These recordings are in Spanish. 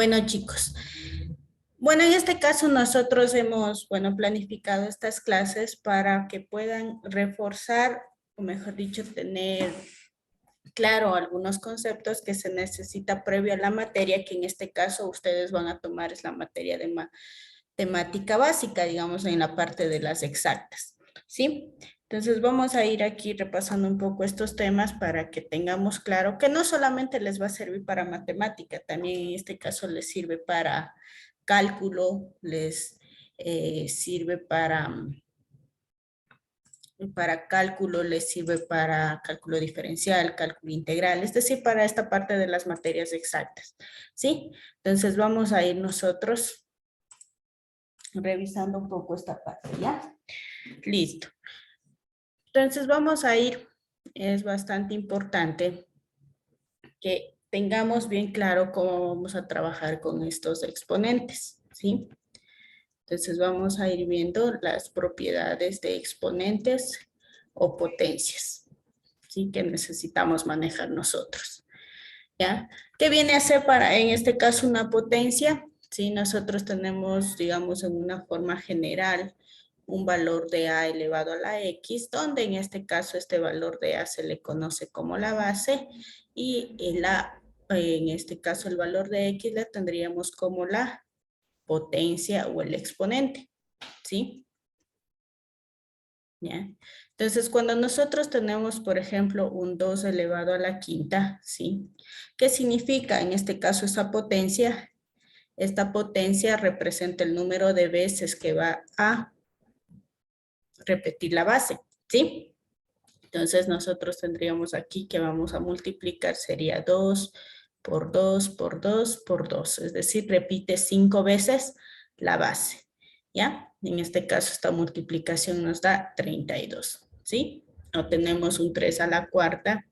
Bueno, chicos, bueno, en este caso nosotros hemos, bueno, planificado estas clases para que puedan reforzar, o mejor dicho, tener claro algunos conceptos que se necesita previo a la materia, que en este caso ustedes van a tomar es la materia de temática básica, digamos, en la parte de las exactas, ¿sí? Entonces vamos a ir aquí repasando un poco estos temas para que tengamos claro que no solamente les va a servir para matemática, también en este caso les sirve para cálculo, les sirve para cálculo, les sirve para cálculo diferencial, cálculo integral, es decir, para esta parte de las materias exactas, ¿sí? Entonces vamos a ir nosotros revisando un poco esta parte, ¿ya? Listo. Entonces vamos a ir, es bastante importante que tengamos bien claro cómo vamos a trabajar con estos exponentes, ¿sí? Entonces vamos a ir viendo las propiedades de exponentes o potencias, ¿sí? Que necesitamos manejar nosotros, ¿ya? ¿Qué viene a ser para, en este caso, una potencia? Sí, nosotros tenemos, digamos, en una forma general, un valor de a elevado a la x, donde en este caso este valor de a se le conoce como la base y en este caso el valor de x le tendríamos como la potencia o el exponente, ¿sí? ¿Ya? Entonces, cuando nosotros tenemos, por ejemplo, un 2 elevado a la quinta, ¿sí? ¿Qué significa en este caso esa potencia? Esta potencia representa el número de veces que va a repetir la base, ¿sí? Entonces nosotros tendríamos aquí que vamos a multiplicar, sería 2 por 2 por 2 por 2, es decir, repite 5 veces la base, ¿ya? En este caso esta multiplicación nos da 32, ¿sí? Obtenemos un 3 a la cuarta,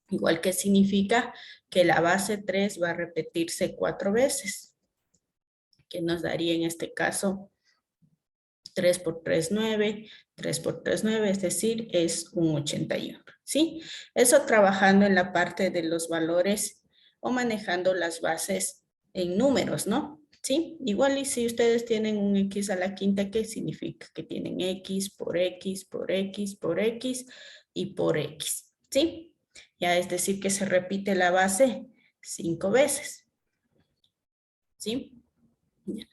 igual que significa que la base 3 va a repetirse 4 veces, que nos daría en este caso 3 por 3, 9, 3 por 3, 9, es decir, es un 81, ¿sí? Eso trabajando en la parte de los valores o manejando las bases en números, ¿no? ¿Sí? Igual y si ustedes tienen un x a la quinta, ¿qué significa? Que tienen x por x por x por x y por x, ¿sí? Ya es decir, que se repite la base 5 veces, ¿sí? Ya.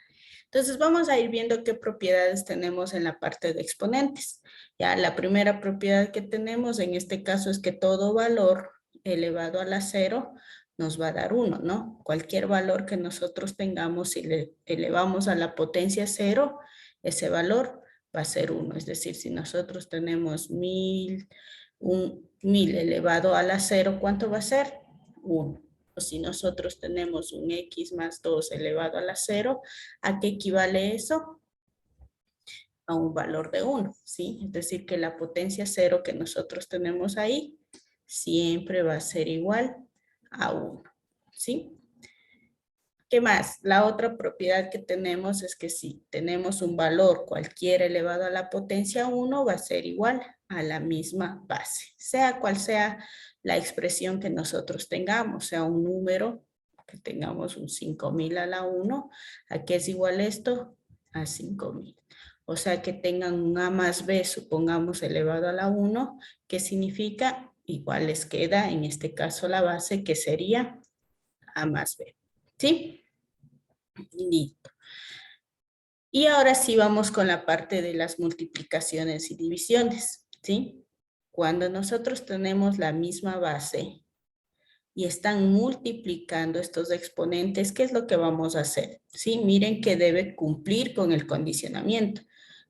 Entonces vamos a ir viendo qué propiedades tenemos en la parte de exponentes. Ya la primera propiedad que tenemos en este caso es que todo valor elevado a la cero nos va a dar 1, ¿no? Cualquier valor que nosotros tengamos, si le elevamos a la potencia 0, ese valor va a ser 1. Es decir, si nosotros tenemos 1000 elevado a la cero, ¿cuánto va a ser? 1. O si nosotros tenemos un x más 2 elevado a la 0, ¿a qué equivale eso? A un valor de 1, ¿sí? Es decir, que la potencia 0 que nosotros tenemos ahí siempre va a ser igual a 1, ¿sí? ¿Qué más? La otra propiedad que tenemos es que si tenemos un valor cualquiera elevado a la potencia 1, va a ser igual a la misma base, sea cual sea la expresión que nosotros tengamos, sea un número, que tengamos un 5000 a la 1, ¿a qué es igual esto? A 5000. O sea, que tengan un a más b, supongamos, elevado a la 1, ¿qué significa? Igual les queda, en este caso, la base, que sería a más b. ¿Sí? Listo. Y ahora sí vamos con la parte de las multiplicaciones y divisiones, ¿sí? Cuando nosotros tenemos la misma base y están multiplicando estos exponentes, ¿qué es lo que vamos a hacer? Sí, miren que debe cumplir con el condicionamiento.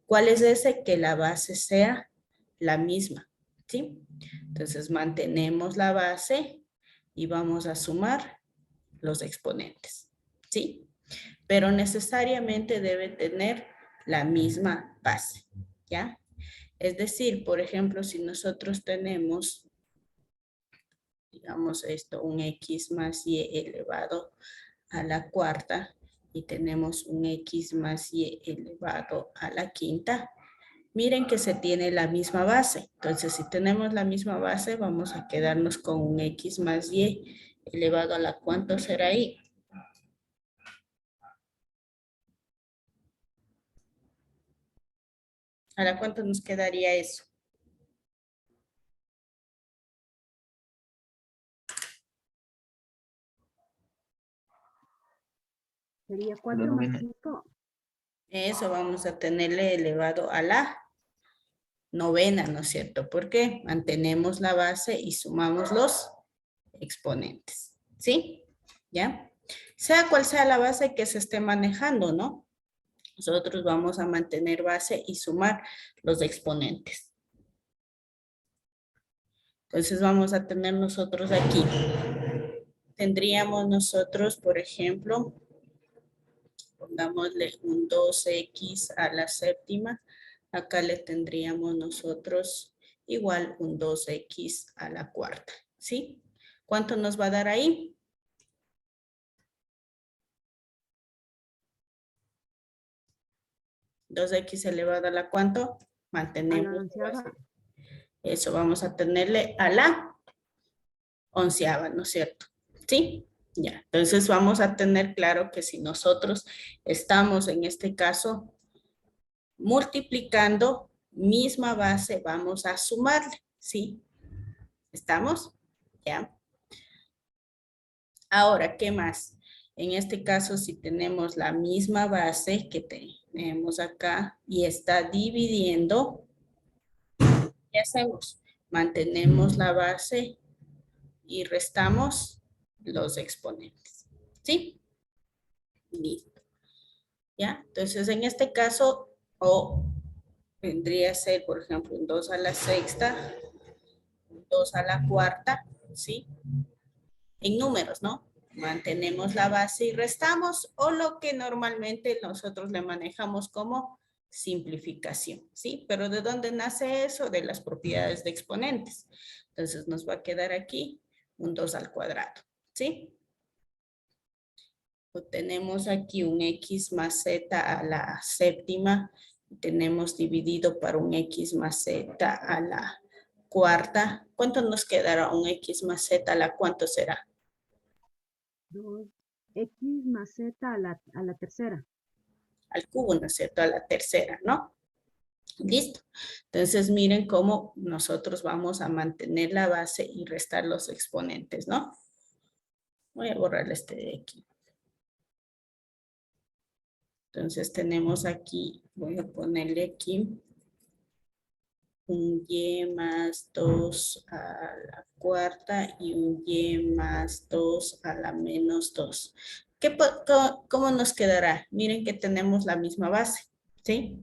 ¿Cuál es ese? Que la base sea la misma, ¿sí? Entonces mantenemos la base y vamos a sumar los exponentes, ¿sí? Pero necesariamente debe tener la misma base, ¿ya? Es decir, por ejemplo, si nosotros tenemos, digamos esto, un x más y elevado a la cuarta y tenemos un x más y elevado a la quinta, miren que se tiene la misma base. Entonces, si tenemos la misma base, vamos a quedarnos con un x más y elevado a la, ¿cuánto será ahí? ¿A la cuánto nos quedaría eso? Sería 4 más 5. Eso vamos a tenerle elevado a la novena, ¿no es cierto? Porque mantenemos la base y sumamos los exponentes, ¿sí? ¿Ya? Sea cual sea la base que se esté manejando, ¿no? Nosotros vamos a mantener base y sumar los exponentes. Entonces vamos a tener nosotros aquí. Tendríamos nosotros, por ejemplo, pongámosle un 2x a la séptima. Acá le tendríamos nosotros igual un 2x a la cuarta, ¿sí? ¿Cuánto nos va a dar ahí? 2x elevado a la cuánto? A la Mantenemos. onceava. Eso vamos a tenerle a la onceava, ¿no es cierto? ¿Sí? Ya, entonces vamos a tener claro que si nosotros estamos en este caso multiplicando misma base, vamos a sumarle, ¿sí? ¿Estamos? Ya. Ahora, ¿qué más? En este caso, si tenemos la misma base que tenemos acá y está dividiendo, ¿qué hacemos? Mantenemos la base y restamos los exponentes. ¿Sí? Listo. ¿Ya? Entonces, en este caso, o vendría a ser, por ejemplo, un 2 a la sexta, un 2 a la cuarta, ¿sí? En números, ¿no? Mantenemos la base y restamos, o lo que normalmente nosotros le manejamos como simplificación, ¿sí? Pero ¿de dónde nace eso? De las propiedades de exponentes. Entonces nos va a quedar aquí un 2 al cuadrado, ¿sí? Tenemos aquí un x más z a la séptima. Tenemos dividido para un x más z a la cuarta. ¿Cuánto nos quedará un x más z a la cuánto será? 2x más z a la tercera. Al cubo, ¿no es cierto? A la tercera, ¿no? Listo. Entonces miren cómo nosotros vamos a mantener la base y restar los exponentes, ¿no? Voy a borrar este de aquí. Entonces tenemos aquí, voy a ponerle aquí un y más 2 a la cuarta y un y más 2 a la menos 2. ¿Cómo nos quedará? Miren que tenemos la misma base, ¿sí?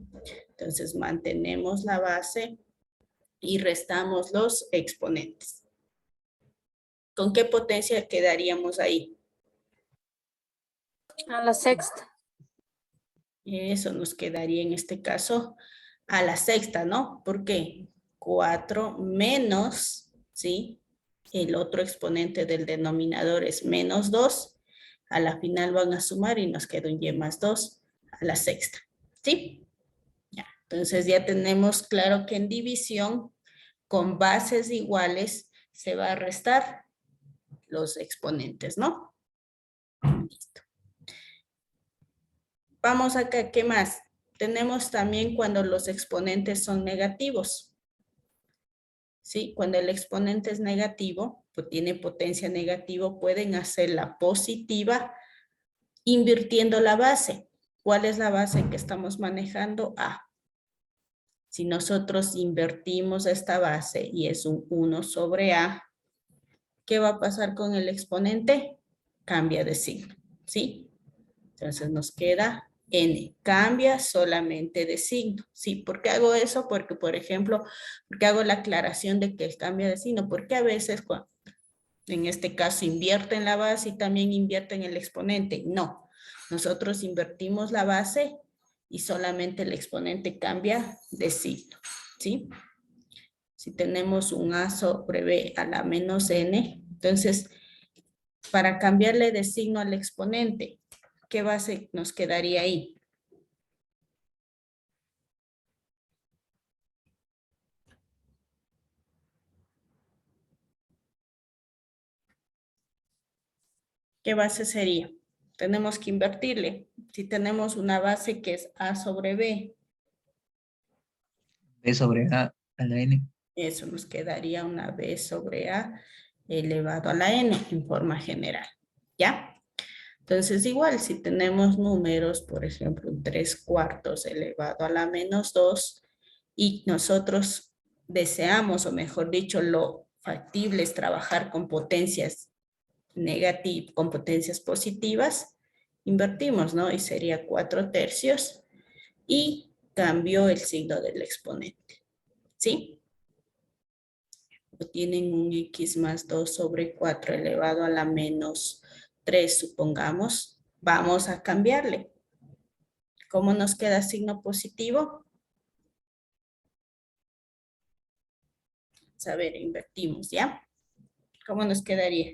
Entonces mantenemos la base y restamos los exponentes. ¿Con qué potencia quedaríamos ahí? A la sexta. Eso nos quedaría en este caso a la sexta, ¿no? ¿Por qué? 4 menos, ¿sí? El otro exponente del denominador es menos 2. A la final van a sumar y nos queda un y más 2 a la sexta, ¿sí? Ya. Entonces ya tenemos claro que en división con bases iguales se va a restar los exponentes, ¿no? Listo. Vamos acá, ¿qué más? Tenemos también cuando los exponentes son negativos. ¿Sí? Cuando el exponente es negativo, pues tiene potencia negativa, pueden hacerla positiva invirtiendo la base. ¿Cuál es la base que estamos manejando? A. Si nosotros invertimos esta base y es un 1 sobre A, ¿qué va a pasar con el exponente? Cambia de signo, ¿sí? Entonces nos queda n, cambia solamente de signo. ¿Sí? ¿Por qué hago eso? Porque, por ejemplo, porque hago la aclaración de que cambia de signo, porque a veces, en este caso, invierte en la base y también invierte en el exponente. No, nosotros invertimos la base y solamente el exponente cambia de signo. ¿Sí? Si tenemos un a sobre b a la menos n, entonces, para cambiarle de signo al exponente, ¿qué base nos quedaría ahí? ¿Qué base sería? Tenemos que invertirle. Si tenemos una base que es a sobre b, B sobre A a la N. Eso nos quedaría una B sobre A elevado a la N en forma general. ¿Ya? Entonces, igual, si tenemos números, por ejemplo, un 3/4 elevado a la -2, y nosotros deseamos, o mejor dicho, lo factible es trabajar con potencias negativas, con potencias positivas, invertimos, ¿no? Y sería 4/3 y cambió el signo del exponente, ¿sí? O tienen un x más 2 sobre 4 elevado a la -3, supongamos, vamos a cambiarle. ¿Cómo nos queda signo positivo? A ver, invertimos, ¿ya? ¿Cómo nos quedaría?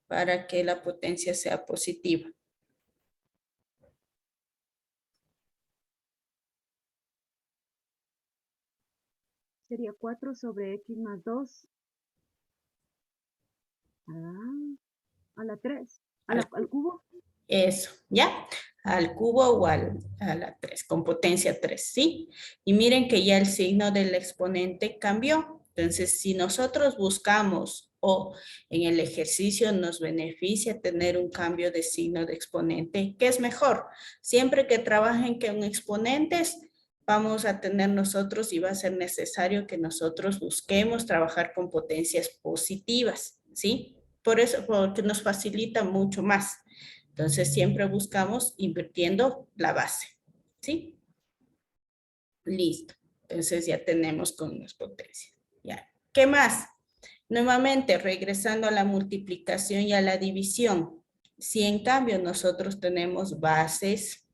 Para que la potencia sea positiva. Sería 4 sobre x más 2 a la 3, al cubo. Eso, ¿ya? Al cubo o a la 3, con potencia 3, ¿sí? Y miren que ya el signo del exponente cambió. Entonces, si nosotros buscamos o en el ejercicio nos beneficia tener un cambio de signo de exponente, ¿qué es mejor? Siempre que trabajen con exponentes, vamos a tener nosotros y va a ser necesario que nosotros busquemos trabajar con potencias positivas, ¿sí? Por eso, porque nos facilita mucho más. Entonces, siempre buscamos invirtiendo la base, ¿sí? Listo. Entonces, ya tenemos con las potencias. ¿Ya? ¿Qué más? Nuevamente, regresando a la multiplicación y a la división. Si en cambio nosotros tenemos bases,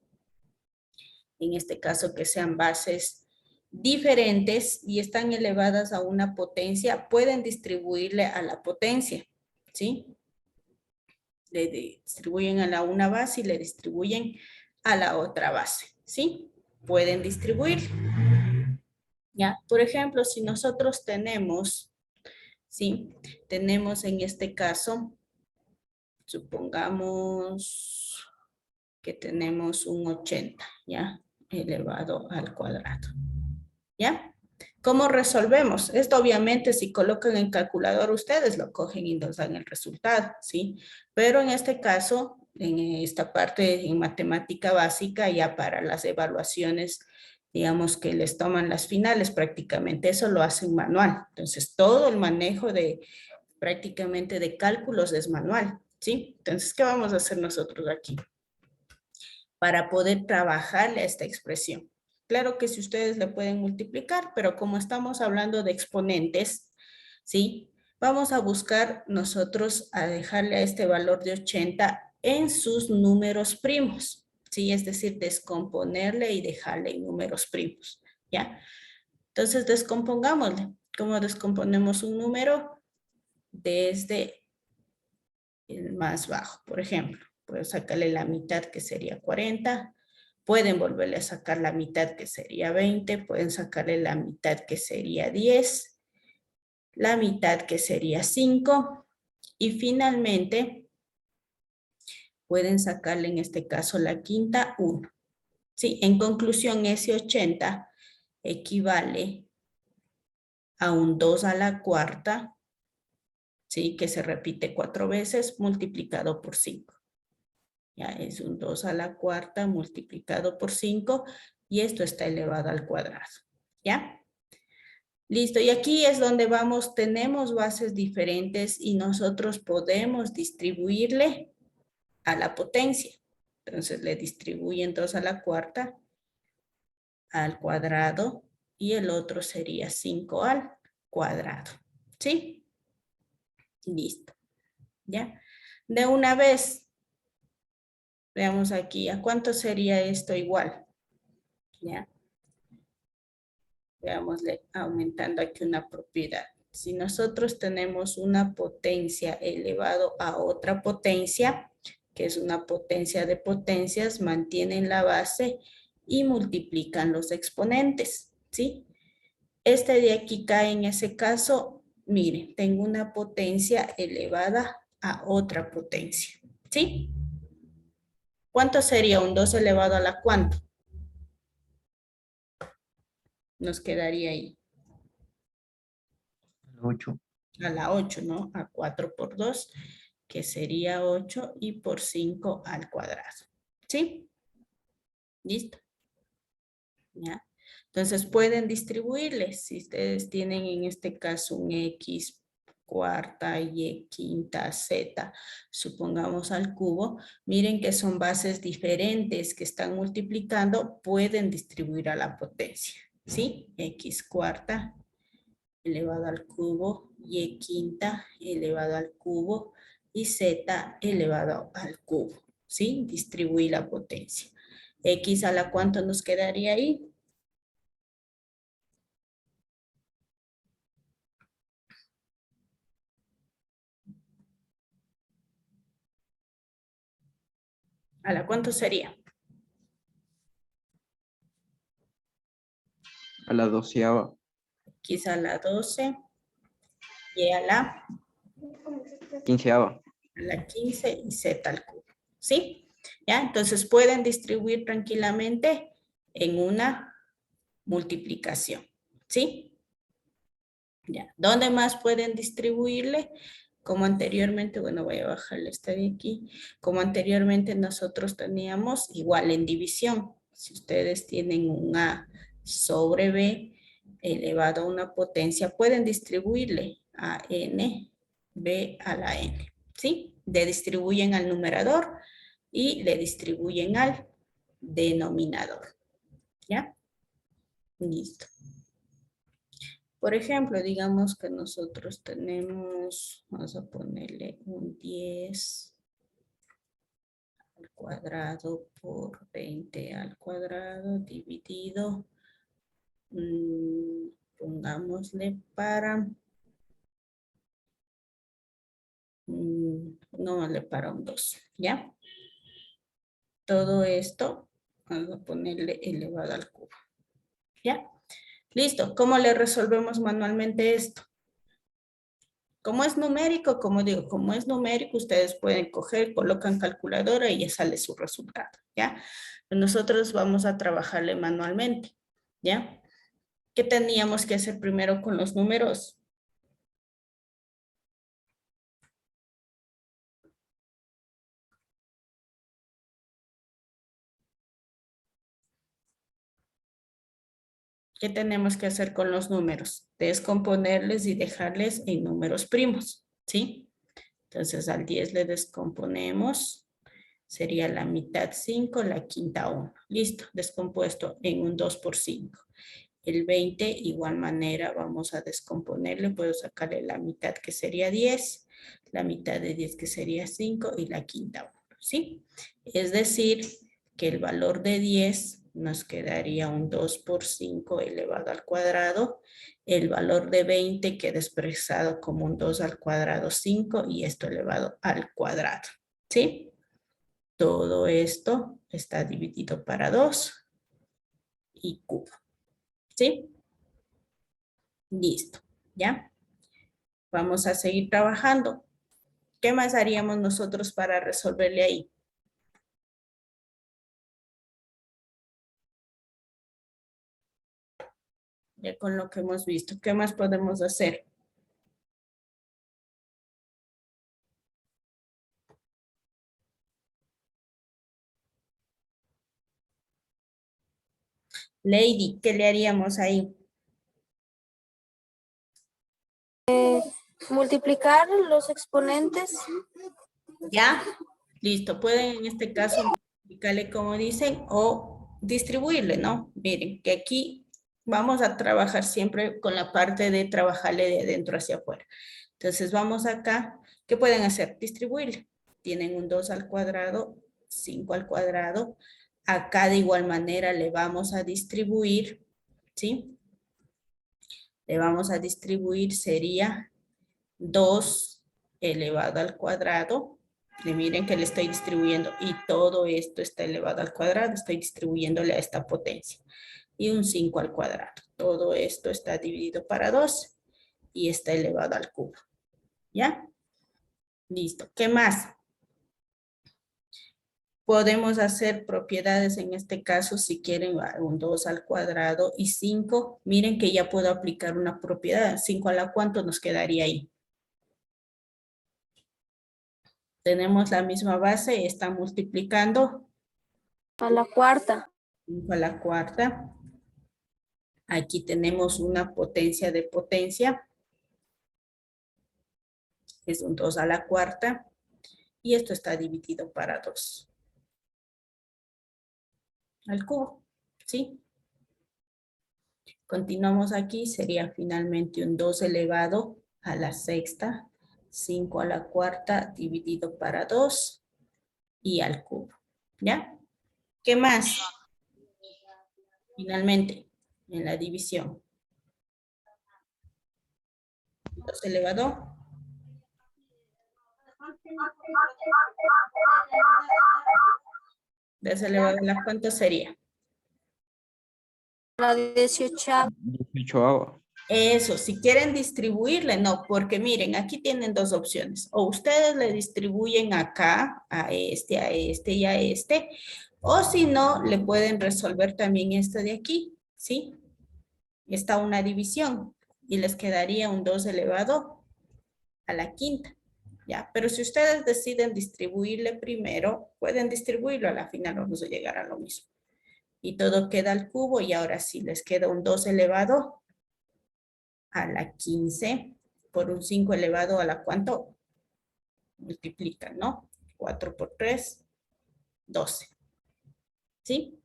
en este caso que sean bases diferentes y están elevadas a una potencia, pueden distribuirle a la potencia, ¿sí? Le distribuyen a la una base y le distribuyen a la otra base, ¿sí? Pueden distribuir. Ya, por ejemplo, si nosotros tenemos, ¿sí? Tenemos en este caso, supongamos que tenemos un 80, ¿ya? Elevado al cuadrado, ¿ya? ¿Cómo resolvemos? Esto obviamente si colocan en calculador ustedes lo cogen y nos dan el resultado, ¿sí? Pero en este caso, en esta parte en matemática básica, ya para las evaluaciones, digamos que les toman las finales prácticamente, eso lo hacen manual. Entonces, todo el manejo de prácticamente de cálculos es manual, ¿sí? Entonces, ¿qué vamos a hacer nosotros aquí? Para poder trabajarle a esta expresión. Claro que si ustedes le pueden multiplicar, pero como estamos hablando de exponentes, ¿sí? Vamos a buscar nosotros a dejarle a este valor de 80 en sus números primos, ¿sí? Es decir, descomponerle y dejarle en números primos, ¿ya? Entonces, descompongámosle. ¿Cómo descomponemos un número? Desde el más bajo, por ejemplo. Puedo sacarle la mitad, que sería 40. Pueden volverle a sacar la mitad, que sería 20. Pueden sacarle la mitad, que sería 10. La mitad, que sería 5. Y finalmente, pueden sacarle en este caso la quinta, 1. Sí, en conclusión, ese 80 equivale a un 2 a la cuarta, ¿sí? Que se repite 4 veces multiplicado por 5. Ya es un 2 a la cuarta multiplicado por 5 y esto está elevado al cuadrado. ¿Ya? Listo, y aquí es donde vamos, tenemos bases diferentes y nosotros podemos distribuirle a la potencia. Entonces le distribuyen 2 a la cuarta al cuadrado y el otro sería 5 al cuadrado. ¿Sí? Listo. ¿Ya? De una vez, veamos aquí, ¿a cuánto sería esto igual? ¿Ya? Veámosle aumentando aquí una propiedad. Si nosotros tenemos una potencia elevado a otra potencia, que es una potencia de potencias, mantienen la base y multiplican los exponentes, ¿sí? Este de aquí cae en ese caso, miren, tengo una potencia elevada a otra potencia, ¿sí? ¿Cuánto sería un 2 elevado a la cuánto? Nos quedaría ahí. 8. A la 8, ¿no? A 4 por 2, que sería 8 y por 5 al cuadrado. ¿Sí? ¿Listo? ¿Ya? Entonces pueden distribuirles. Si ustedes tienen en este caso un X cuarta, Y quinta, Z, supongamos al cubo, miren que son bases diferentes que están multiplicando, pueden distribuir a la potencia. ¿Sí? X cuarta elevado al cubo, Y quinta elevado al cubo y Z elevado al cubo. ¿Sí? Distribuir la potencia. X a la cuánto nos quedaría ahí. ¿A la cuánto sería? A la 12ª. X a la 12 y a la 15ª. 15 y Z al cubo. ¿Sí? ¿Ya? Entonces pueden distribuir tranquilamente en una multiplicación. ¿Sí? Ya. ¿Dónde más pueden distribuirle? Como anteriormente, bueno, voy a bajarle esta de aquí. Como anteriormente nosotros teníamos igual en división. Si ustedes tienen un A sobre B elevado a una potencia, pueden distribuirle a N, B a la N. ¿Sí? Le distribuyen al numerador y le distribuyen al denominador. ¿Ya? Listo. Por ejemplo, digamos que nosotros tenemos, vamos a ponerle un 10 al cuadrado por 20 al cuadrado dividido, pongámosle para, pongámosle para un 2, ¿ya? Todo esto, vamos a ponerle elevado al cubo, ¿ya? Listo, ¿cómo le resolvemos manualmente esto? Como es numérico, como digo, como es numérico, ustedes pueden coger, colocan calculadora y ya sale su resultado, ¿ya? Nosotros vamos a trabajarle manualmente, ¿ya? ¿Qué teníamos que hacer primero con los números? ¿Qué tenemos que hacer con los números? Descomponerles y dejarles en números primos, ¿sí? Entonces al 10 le descomponemos, sería la mitad 5, la quinta 1. Listo, descompuesto en un 2 por 5. El 20, igual manera, vamos a descomponerle. Puedo sacarle la mitad que sería 10, la mitad de 10 que sería 5 y la quinta 1, ¿sí? Es decir, que el valor de 10 nos quedaría un 2 por 5 elevado al cuadrado. El valor de 20 queda expresado como un 2 al cuadrado 5 y esto elevado al cuadrado, ¿sí? Todo esto está dividido para 2 y cubo, ¿sí? Listo, ¿ya? Vamos a seguir trabajando. ¿Qué más haríamos nosotros para resolverle ahí? Ya con lo que hemos visto, ¿qué más podemos hacer? Lady, ¿qué le haríamos ahí? Multiplicar los exponentes. ¿Ya? Listo, pueden en este caso multiplicarle como dicen o distribuirle, ¿no? Miren, que aquí vamos a trabajar siempre con la parte de trabajarle de adentro hacia afuera. Entonces vamos acá, ¿qué pueden hacer? Distribuirle. Tienen un 2 al cuadrado, 5 al cuadrado. Acá de igual manera le vamos a distribuir, ¿sí? Le vamos a distribuir, sería 2 elevado al cuadrado. Y miren que le estoy distribuyendo y todo esto está elevado al cuadrado. Estoy distribuyéndole a esta potencia. Y un 5 al cuadrado. Todo esto está dividido para 2 y está elevado al cubo. ¿Ya? Listo. ¿Qué más? Podemos hacer propiedades en este caso si quieren un 2 al cuadrado y 5. Miren que ya puedo aplicar una propiedad. 5 a la cuánto nos quedaría ahí. Tenemos la misma base, está multiplicando. A la cuarta. 5 a la cuarta. Aquí tenemos una potencia de potencia. Es un 2 a la cuarta. Y esto está dividido para 2. Al cubo, ¿sí? Continuamos aquí, sería finalmente un 2 elevado a la sexta, 5 a la cuarta dividido para 2 y al cubo, ¿ya? ¿Qué más? Finalmente, en la división. 2 elevado. ¿2 elevado a la cuánto sería? La 18. 18ava. Eso, si quieren distribuirle, no, porque miren, aquí tienen dos opciones. O ustedes le distribuyen acá, a este y a este, o si no, le pueden resolver también esto de aquí, ¿sí? Está una división y les quedaría un 2 elevado a la quinta, ¿ya? Pero si ustedes deciden distribuirle primero, pueden distribuirlo, a la final vamos a llegar a lo mismo. Y todo queda al cubo y ahora sí les queda un 2 elevado a la 15 por un 5 elevado a la cuánto multiplican, ¿no? 4 por 3, 12. ¿Sí?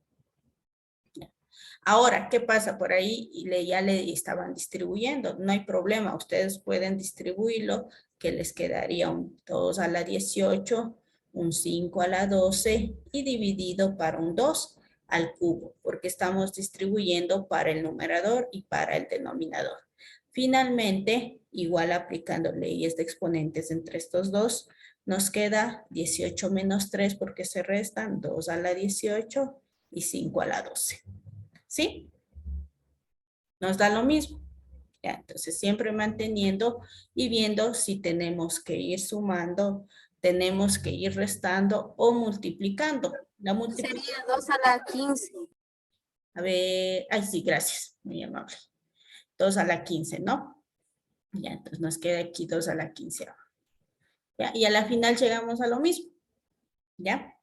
Ahora, ¿qué pasa por ahí? Ya le estaban distribuyendo. No hay problema. Ustedes pueden distribuirlo, que les quedaría un 2 a la 18, un 5 a la 12 y dividido para un 2 al cubo, porque estamos distribuyendo para el numerador y para el denominador. Finalmente, igual aplicando leyes de exponentes entre estos dos, nos queda 18 menos 3 porque se restan 2 a la 18 y 5 a la 12. ¿Sí? Nos da lo mismo. Ya, entonces siempre manteniendo y viendo si tenemos que ir sumando, tenemos que ir restando o multiplicando. La multiplicación. Sería 2 a la 15. A ver, ay sí, gracias, muy amable. 2 a la 15, ¿no? Ya, entonces nos queda aquí 2 a la 15. ¿Ya? Y a la final llegamos a lo mismo. ¿Ya?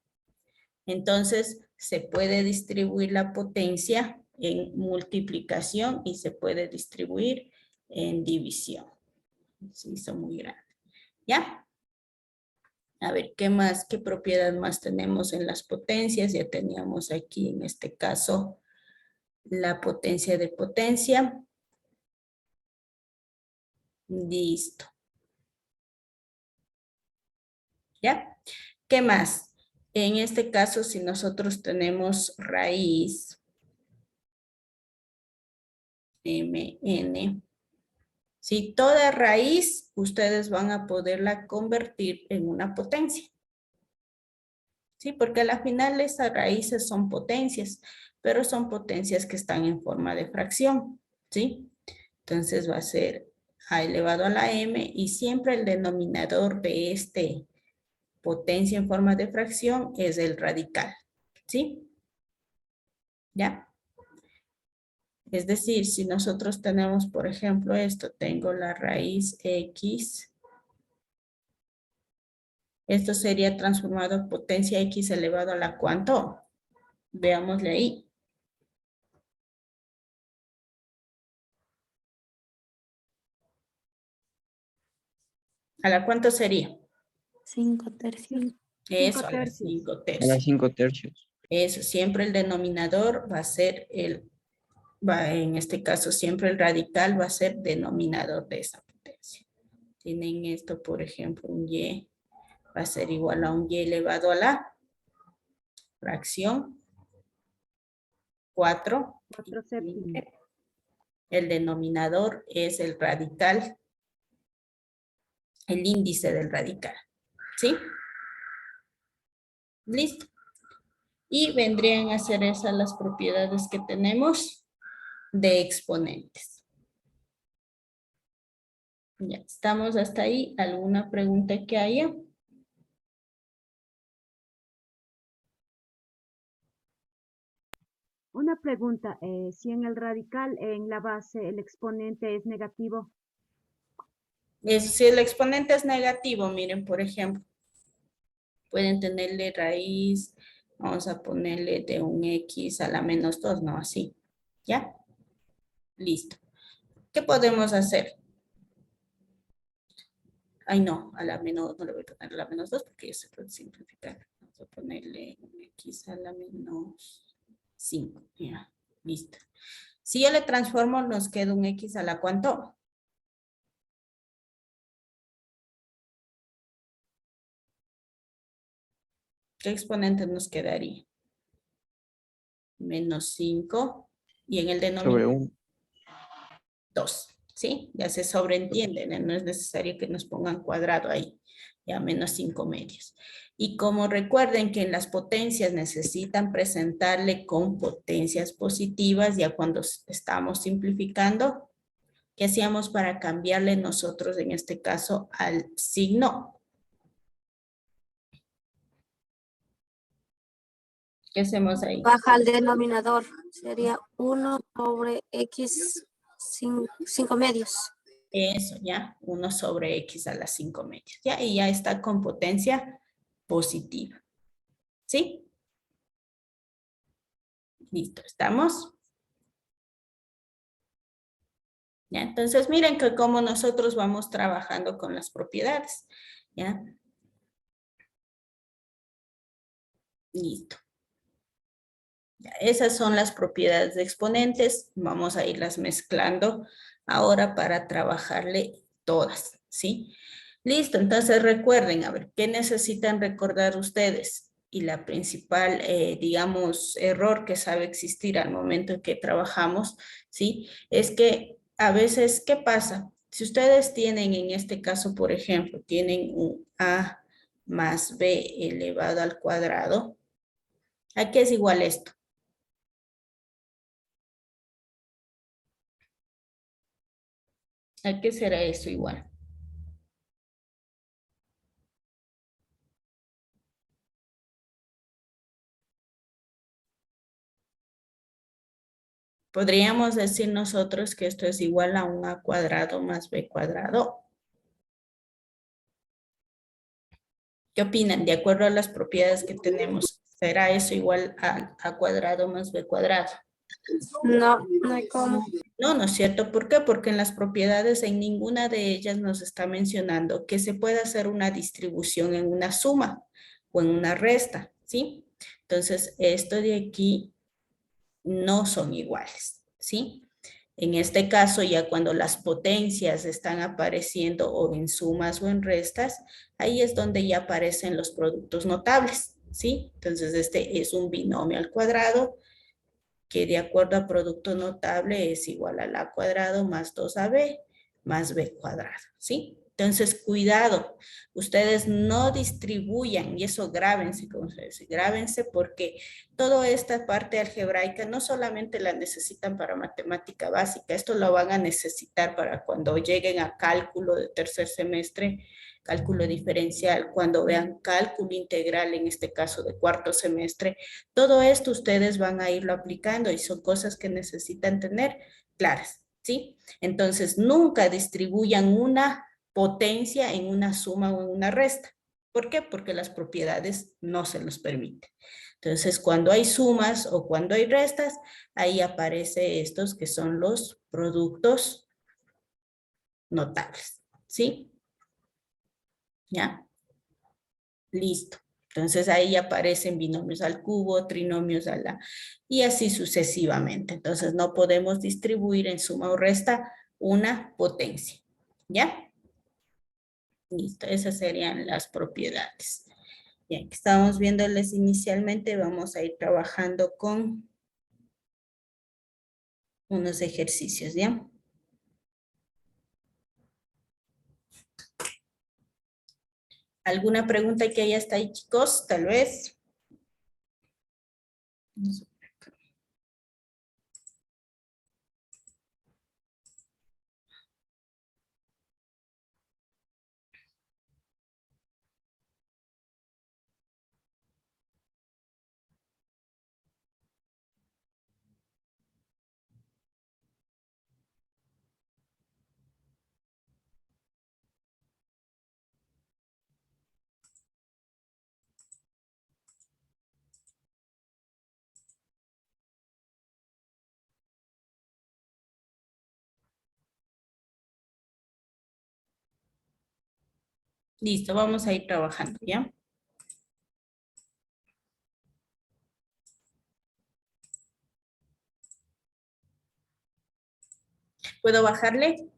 Entonces, se puede distribuir la potencia en multiplicación y se puede distribuir en división. Se hizo muy grande. ¿Ya? A ver, ¿qué más? ¿Qué propiedad más tenemos en las potencias? Ya teníamos aquí, en este caso, la potencia de potencia. Listo. ¿Ya? ¿Qué más? En este caso, si nosotros tenemos raíz mn, si toda raíz, ustedes van a poderla convertir en una potencia. ¿Sí? Porque a la final esas raíces son potencias, pero son potencias que están en forma de fracción. ¿Sí? Entonces va a ser a elevado a la m y siempre el denominador de este potencia en forma de fracción es el radical. ¿Sí? ¿Ya? Es decir, si nosotros tenemos, por ejemplo, esto, tengo la raíz x. Esto sería transformado en potencia x elevado a la ¿cuánto? Veámosle ahí. ¿A la cuánto sería? 5 tercios. Eso, a las tercios. 5 A las tercios. 5 tercios. Eso, siempre el denominador va a ser en este caso, siempre el radical va a ser denominador de esa potencia. Tienen esto, por ejemplo, un y va a ser igual a un y elevado a la fracción 4. 4 séptimos. El denominador es el radical, el índice del radical. ¿Sí? Listo. Y vendrían a ser esas las propiedades que tenemos de exponentes. Ya, estamos hasta ahí. ¿Alguna pregunta que haya? Una pregunta, si en el radical, en la base, el exponente es negativo, Si el exponente es negativo, miren, por ejemplo, pueden tenerle raíz, vamos a ponerle de un x a la menos 2, ¿no? Así, ¿ya? Listo. ¿Qué podemos hacer? Ay, no, a la menos, no le voy a poner a la menos 2 porque ya se puede simplificar. Vamos a ponerle un x a la menos 5, ya, listo. Si yo le transformo, nos queda un x a la ¿cuánto? ¿Qué exponente nos quedaría? Menos 5. Y en el Sobre denominador, un 2. ¿Sí? Ya se sobreentiende, ¿no? No es necesario que nos pongan cuadrado ahí. Ya menos 5 medios. Y como recuerden que en las potencias necesitan presentarle con potencias positivas, ya cuando estamos simplificando, ¿qué hacíamos para cambiarle nosotros en este caso al signo? ¿Qué hacemos ahí? Baja al denominador. Sería 1 sobre X 5 medios. Eso, ya, 1 sobre x a las 5 medios. Ya, y ya está con potencia positiva. ¿Sí? Listo, ¿estamos? Ya, entonces miren que cómo nosotros vamos trabajando con las propiedades. ¿Ya? Listo. Ya, esas son las propiedades de exponentes. Vamos a irlas mezclando ahora para trabajarle todas, ¿sí? Listo, entonces recuerden, a ver, ¿qué necesitan recordar ustedes? Y la principal, digamos, error que sabe existir al momento en que trabajamos, ¿sí? Es que a veces, ¿qué pasa? Si ustedes tienen, en este caso, por ejemplo, tienen un a más b elevado al cuadrado, ¿a qué es igual esto? ¿A qué será eso igual? Podríamos decir nosotros que esto es igual a un a cuadrado más b cuadrado. ¿Qué opinan? De acuerdo a las propiedades que tenemos, ¿será eso igual a a cuadrado más b cuadrado? No, no hay cómo. No, no es cierto. ¿Por qué? Porque en las propiedades en ninguna de ellas nos está mencionando que se puede hacer una distribución en una suma o en una resta, ¿sí? Entonces, esto de aquí no son iguales, ¿sí? En este caso, ya cuando las potencias están apareciendo o en sumas o en restas, ahí es donde ya aparecen los productos notables, ¿sí? Entonces, este es un binomio al cuadrado que de acuerdo a producto notable es igual a la cuadrado más 2ab más b cuadrado, ¿sí? Entonces, cuidado, ustedes no distribuyan, y eso grábense, como se dice, grábense porque toda esta parte algebraica no solamente la necesitan para matemática básica, esto lo van a necesitar para cuando lleguen a cálculo de tercer semestre, cálculo diferencial, cuando vean cálculo integral, en este caso de cuarto semestre, todo esto ustedes van a irlo aplicando y son cosas que necesitan tener claras, ¿sí? Entonces, nunca distribuyan una potencia en una suma o en una resta. ¿Por qué? Porque las propiedades no se los permiten. Entonces, cuando hay sumas o cuando hay restas, ahí aparece estos que son los productos notables, ¿sí? ¿Ya? Listo. Entonces ahí aparecen binomios al cubo, trinomios a la, y así sucesivamente. Entonces no podemos distribuir en suma o resta una potencia. ¿Ya? Listo, esas serían las propiedades. Bien, que estábamos viéndoles inicialmente, vamos a ir trabajando con unos ejercicios, ¿ya? ¿Alguna pregunta que haya hasta ahí, chicos? Tal vez. Listo, vamos a ir trabajando, ¿ya? ¿Puedo bajarle?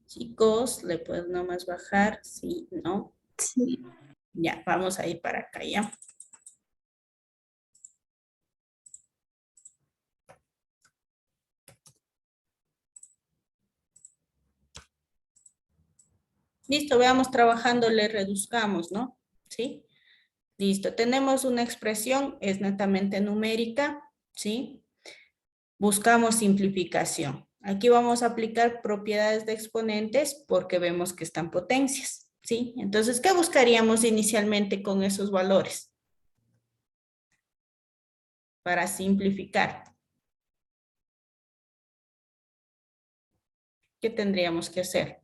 Chicos, ¿le puedo nomás bajar? Sí, no. Sí. Ya, vamos a ir para acá, ¿ya? Listo, veamos trabajando, le reduzcamos, ¿no? ¿Sí? Listo, tenemos una expresión, es netamente numérica, ¿sí? Buscamos simplificación. Aquí vamos a aplicar propiedades de exponentes porque vemos que están potencias, ¿sí? Entonces, ¿qué buscaríamos inicialmente con esos valores? Para simplificar. ¿Qué tendríamos que hacer?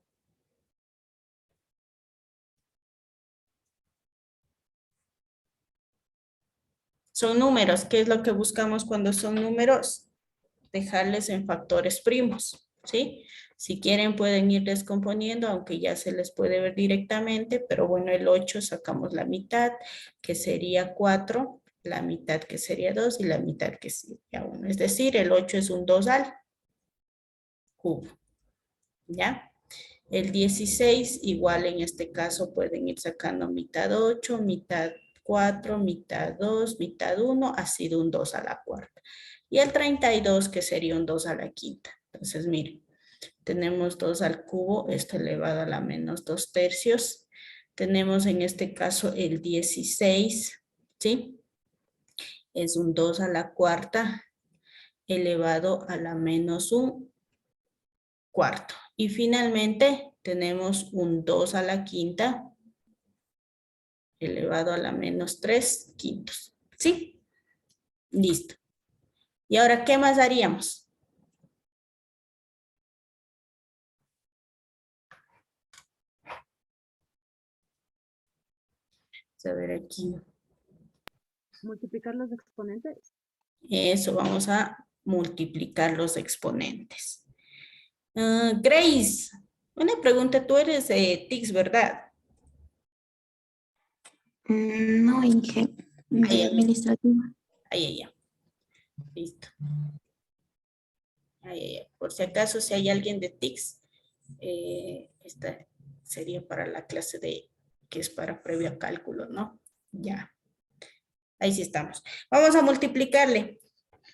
Son números. ¿Qué es lo que buscamos cuando son números? Dejarles en factores primos, ¿sí? Si quieren pueden ir descomponiendo, aunque ya se les puede ver directamente, pero bueno, el 8 sacamos la mitad, que sería 4, la mitad que sería 2 y la mitad que sería 1. Es decir, el 8 es un 2 al cubo, ¿ya? El 16 igual en este caso pueden ir sacando mitad 8, mitad 4, mitad 2, mitad 1, ha sido un 2 a la cuarta. Y el 32 que sería un 2 a la quinta. Entonces miren, tenemos 2 al cubo, esto elevado a la menos 2 tercios. Tenemos en este caso el 16, ¿sí? Es un 2 a la cuarta elevado a la menos 1 cuarto. Y finalmente tenemos un 2 a la quinta elevado a la menos 3 quintos. ¿Sí? Listo. ¿Y ahora qué más haríamos? A ver aquí. Multiplicar los exponentes. Eso, vamos a multiplicar los exponentes. Grace, una pregunta, tú eres de TICS, ¿verdad? No, Inge, de administrativa. Ahí, listo. Ahí. Por si acaso, si hay alguien de TICS, esta sería para la clase de, que es para previo cálculo, ¿no? Ya. Ahí sí estamos. Vamos a multiplicarle.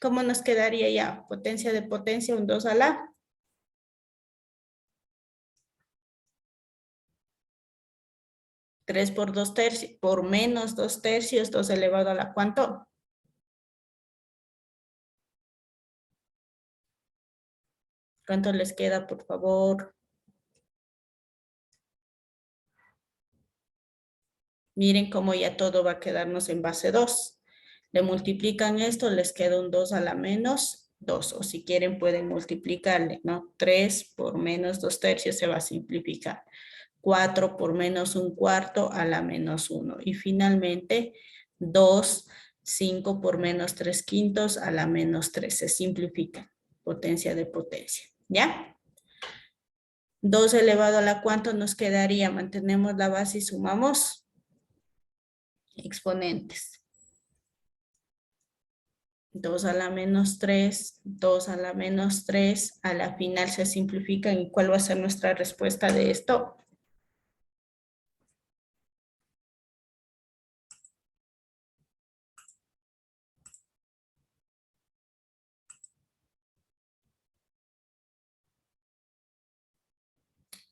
¿Cómo nos quedaría ya? Potencia de potencia, un 2 a la. Tres por 2 tercios, por menos 2 tercios, 2 elevado a la ¿cuánto? ¿Cuánto les queda, por favor? Miren cómo ya todo va a quedarnos en base 2. Le multiplican esto, les queda un 2 a la menos 2. O si quieren pueden multiplicarle, ¿no? 3 por menos 2 tercios se va a simplificar. 4 por menos un cuarto a la menos 1. Y finalmente 2, 5 por menos 3 quintos a la menos 3. Se simplifica. Potencia de potencia. ¿Ya? 2 elevado a la ¿cuánto nos quedaría? Mantenemos la base y sumamos exponentes. 2 a la menos 3, 2 a la menos 3, a la final se simplifican. ¿Y cuál va a ser nuestra respuesta de esto?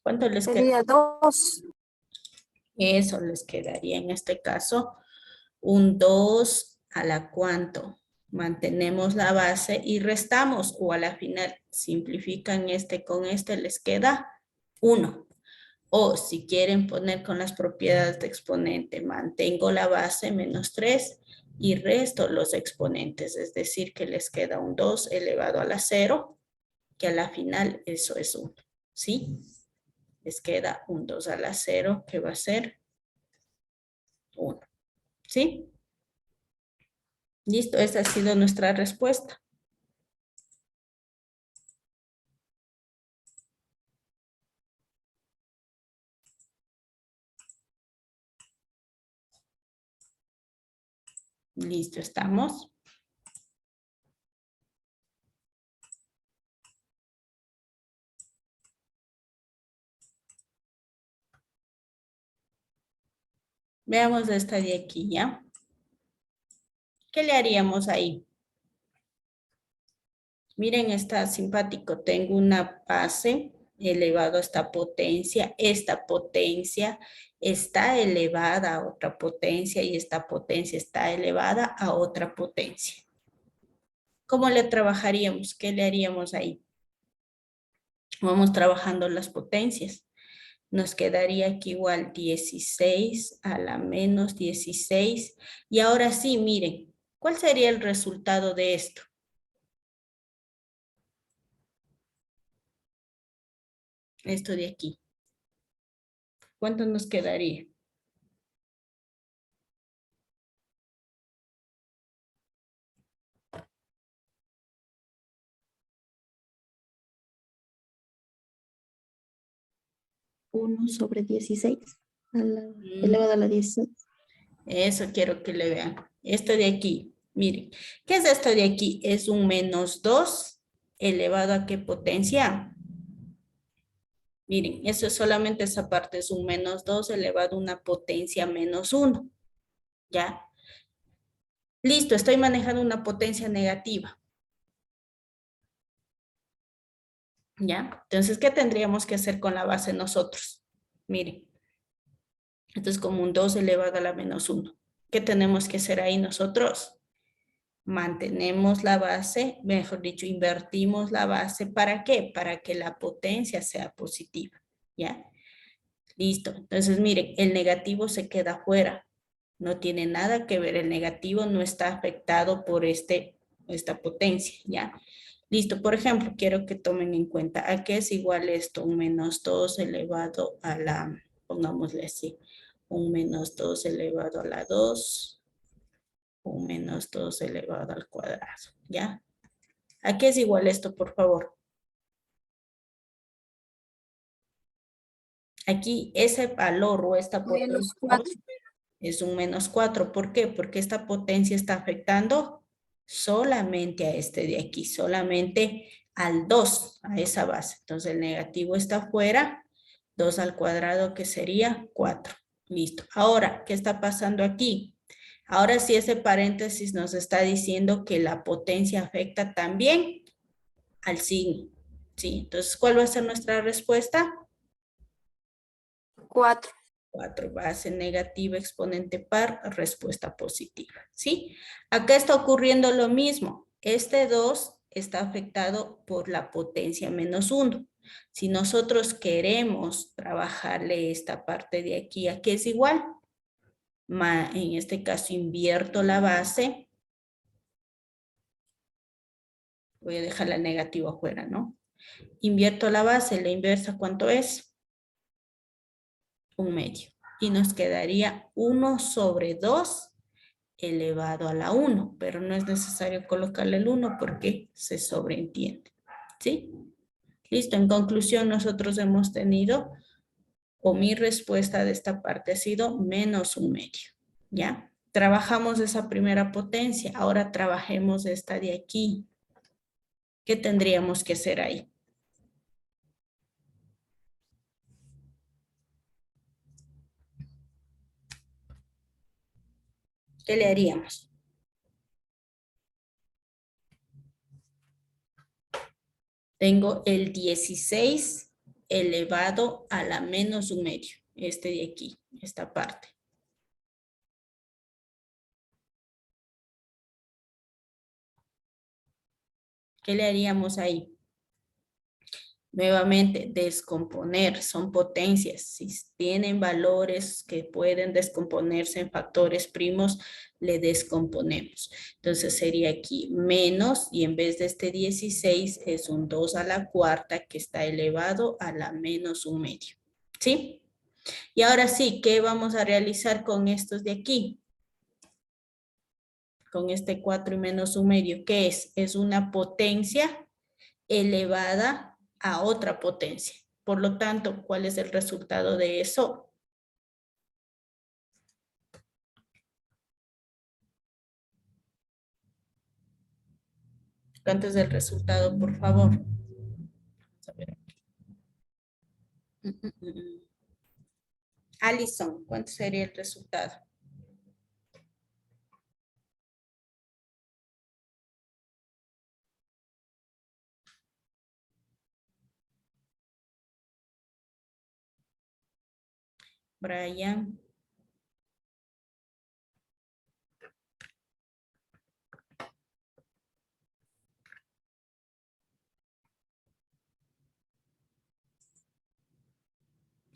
¿Cuánto les queda? Sería 2. Eso les quedaría en este caso un 2 a la ¿cuánto? Mantenemos la base y restamos o a la final simplifican este con este, les queda 1. O si quieren poner con las propiedades de exponente, mantengo la base menos 3 y resto los exponentes, es decir, que les queda un 2 elevado a la 0, que a la final eso es 1, ¿sí? Les queda un 2 a la 0, que va a ser 1, ¿sí? Listo, esa ha sido nuestra respuesta. Listo, estamos. Veamos esta de aquí, ¿ya? ¿Qué le haríamos ahí? Miren, está simpático. Tengo una base elevado a esta potencia está elevada a otra potencia y esta potencia está elevada a otra potencia. ¿Cómo le trabajaríamos? ¿Qué le haríamos ahí? Vamos trabajando las potencias. Nos quedaría aquí igual 16 a la menos 16. Y ahora sí, miren, ¿cuál sería el resultado de esto? Esto de aquí. ¿Cuánto nos quedaría? Uno sobre 16 elevado a la 16. Eso quiero que le vean. Esto de aquí, miren. ¿Qué es esto de aquí? Es un menos 2 elevado a qué potencia. Miren, eso es solamente esa parte, es un menos 2 elevado a una potencia menos 1. ¿Ya? Listo, estoy manejando una potencia negativa. ¿Ya? Entonces, ¿qué tendríamos que hacer con la base nosotros? Miren, esto es como un 2 elevado a la menos 1. ¿Qué tenemos que hacer ahí nosotros? Mantenemos la base, mejor dicho, invertimos la base. ¿Para qué? Para que la potencia sea positiva, ¿ya? Listo. Entonces, miren, el negativo se queda fuera. No tiene nada que ver. El negativo no está afectado por esta potencia, ¿ya? Listo. Por ejemplo, quiero que tomen en cuenta, ¿a qué es igual esto? Un menos 2 elevado a la, pongámosle así, un menos 2 elevado a la 2. Un menos 2 elevado al cuadrado, ¿ya? ¿A qué es igual esto, por favor? Aquí ese valor o esta Menos potencia 4. es un menos 4. ¿Por qué? Porque esta potencia está afectando solamente a este de aquí, solamente al 2, a esa base. Entonces el negativo está afuera, 2 al cuadrado que sería 4. Listo. Ahora, ¿qué está pasando aquí? Ahora sí ese paréntesis nos está diciendo que la potencia afecta también al signo. ¿Sí? Entonces, ¿cuál va a ser nuestra respuesta? 4. 4, base negativa, exponente par, respuesta positiva. ¿Sí? Acá está ocurriendo lo mismo. Este 2 está afectado por la potencia menos 1. Si nosotros queremos trabajarle esta parte de aquí, ¿a qué es igual? En este caso invierto la base. Voy a dejar la negativa afuera, ¿no? Invierto la base, la inversa, ¿cuánto es? 1/2. Y nos quedaría 1 sobre 2 elevado a la 1, pero no es necesario colocarle el 1 porque se sobreentiende. ¿Sí? Listo, en conclusión nosotros hemos tenido, o mi respuesta de esta parte ha sido menos 1/2. ¿Ya? Trabajamos esa primera potencia, ahora trabajemos esta de aquí. ¿Qué tendríamos que hacer ahí? ¿Qué le haríamos? Tengo el 16 elevado a la menos 1/2. Este de aquí, esta parte. ¿Qué le haríamos ahí? Nuevamente, descomponer son potencias. Si tienen valores que pueden descomponerse en factores primos, le descomponemos. Entonces sería aquí menos, y en vez de este 16 es un 2 a la cuarta que está elevado a la menos 1/2. ¿Sí? Y ahora sí, ¿qué vamos a realizar con estos de aquí? Con este 4 y menos 1/2, ¿qué es? Es una potencia elevada a otra potencia. Por lo tanto, ¿cuál es el resultado de eso? ¿Cuánto es el resultado, por favor? Vamos a ver aquí. Alison, ¿cuánto sería el resultado? Brian.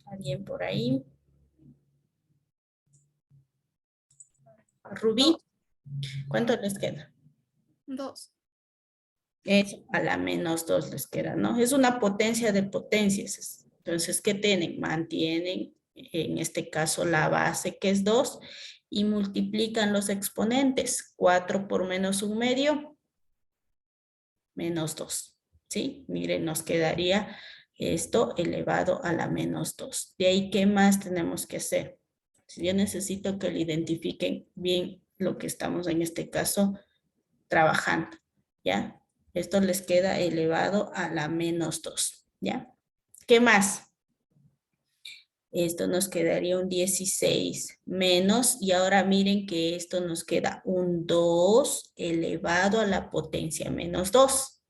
¿Alguien por ahí? Rubí, ¿cuánto les queda? 2. Eso, a la menos 2 les queda, ¿no? Es una potencia de potencias. Entonces, ¿qué tienen? Mantienen, en este caso, la base, que es 2, y multiplican los exponentes. 4 por menos 1/2, menos 2. ¿Sí? Miren, nos quedaría esto elevado a la menos 2. De ahí, ¿qué más tenemos que hacer? Yo necesito que lo identifiquen bien lo que estamos en este caso trabajando, ¿ya? Esto les queda elevado a la menos 2, ¿ya? ¿Qué más? Esto nos quedaría un 16 menos, y ahora miren que esto nos queda un 2 elevado a la potencia menos 2.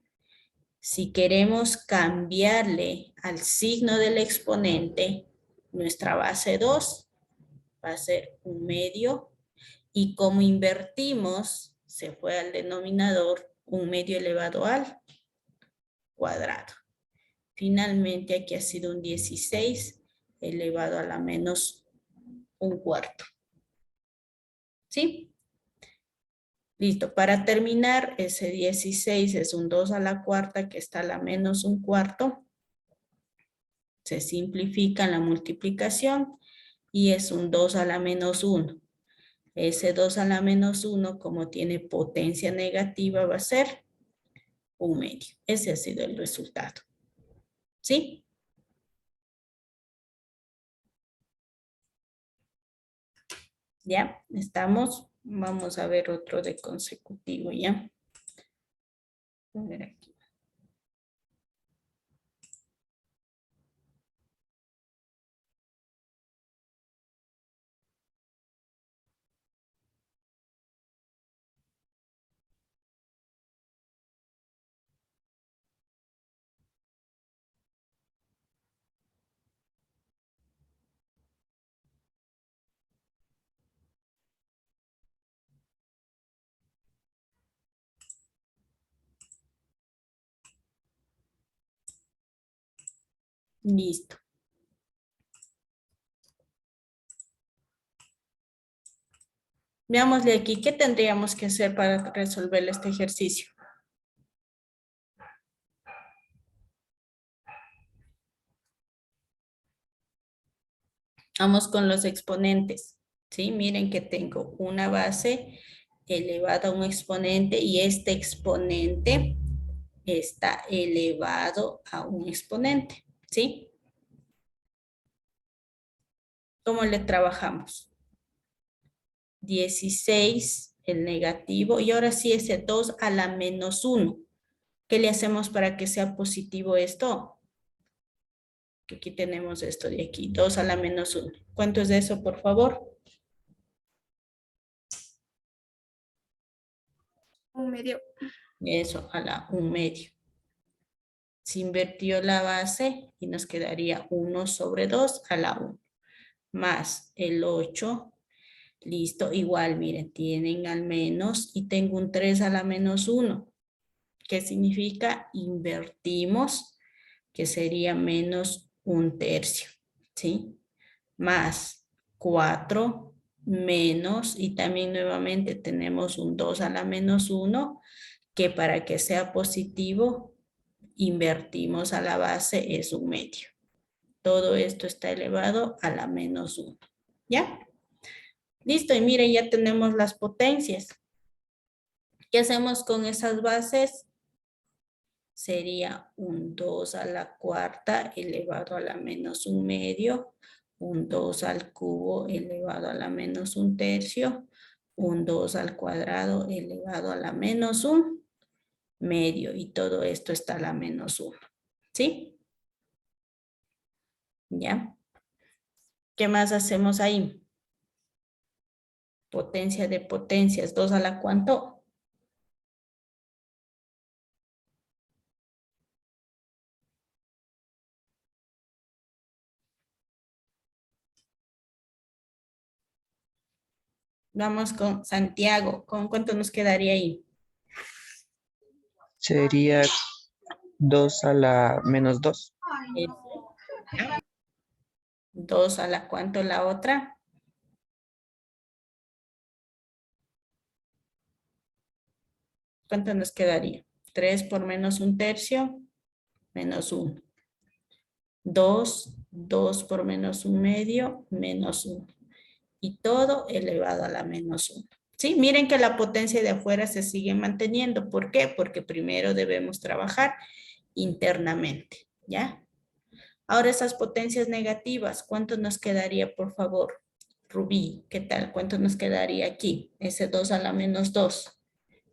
Si queremos cambiarle al signo del exponente, nuestra base 2 va a ser 1/2, y como invertimos, se fue al denominador 1/2 elevado al cuadrado. Finalmente aquí ha sido un 16 elevado a la menos 1/4. ¿Sí? Listo. Para terminar, ese 16 es un 2 a la cuarta que está a la menos 1/4. Se simplifica en la multiplicación y es un 2 a la menos 1. Ese 2 a la menos 1, como tiene potencia negativa, va a ser 1/2. Ese ha sido el resultado. ¿Sí? ¿Ya? ¿Estamos? Vamos a ver otro de consecutivo, ¿ya? A ver aquí. Listo. Veámosle aquí, ¿qué tendríamos que hacer para resolver este ejercicio? Vamos con los exponentes, ¿sí? Miren que tengo una base elevada a un exponente y este exponente está elevado a un exponente, ¿sí? ¿Cómo le trabajamos? 16, el negativo, y ahora sí ese 2 a la menos 1. ¿Qué le hacemos para que sea positivo esto? Que aquí tenemos esto de aquí, 2 a la menos 1. ¿Cuánto es de eso, por favor? 1/2. Eso, a la 1/2. Se invirtió la base y nos quedaría 1 sobre 2 a la 1. Más el 8. Listo, igual, miren, tienen al menos y tengo un 3 a la menos 1. ¿Qué significa? Invertimos que sería menos 1/3, ¿sí? Más 4 menos, y también nuevamente tenemos un 2 a la menos 1, que para que sea positivo, invertimos a la base, es 1/2. Todo esto está elevado a la menos 1, ¿ya? Listo, y miren, ya tenemos las potencias. ¿Qué hacemos con esas bases? Sería un 2 a la cuarta elevado a la menos 1/2, un 2 al cubo elevado a la menos 1/3, un 2 al cuadrado elevado a la menos 1/2, y todo esto está a la menos 1, ¿sí? ¿Ya? ¿Qué más hacemos ahí? Potencia de potencias, 2 a la ¿cuánto? Vamos con Santiago. ¿Con cuánto nos quedaría ahí? Sería 2 a la menos 2. 2 a la ¿cuánto la otra? ¿Cuánto nos quedaría? 3 por menos 1/3, menos 1. 2, 2 por menos 1/2, menos 1. Y todo elevado a la menos 1. ¿Sí? Miren que la potencia de afuera se sigue manteniendo. ¿Por qué? Porque primero debemos trabajar internamente, ¿ya? Ahora esas potencias negativas, ¿cuánto nos quedaría, por favor? Rubí, ¿qué tal? ¿Cuánto nos quedaría aquí? Ese 2 a la menos 2,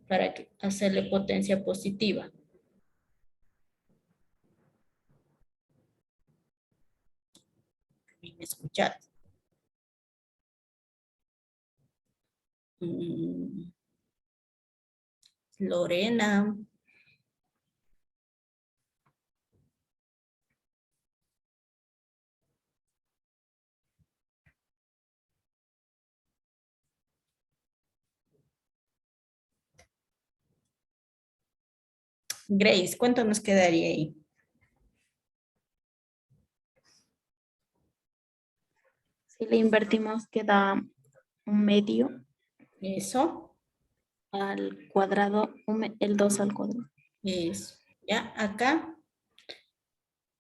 para hacerle potencia positiva. ¿Me escuchas? Lorena. Grace, ¿cuánto nos quedaría ahí? Si le invertimos, queda 1/2 Eso, al cuadrado, el 2 al cuadrado. eso. Ya, acá,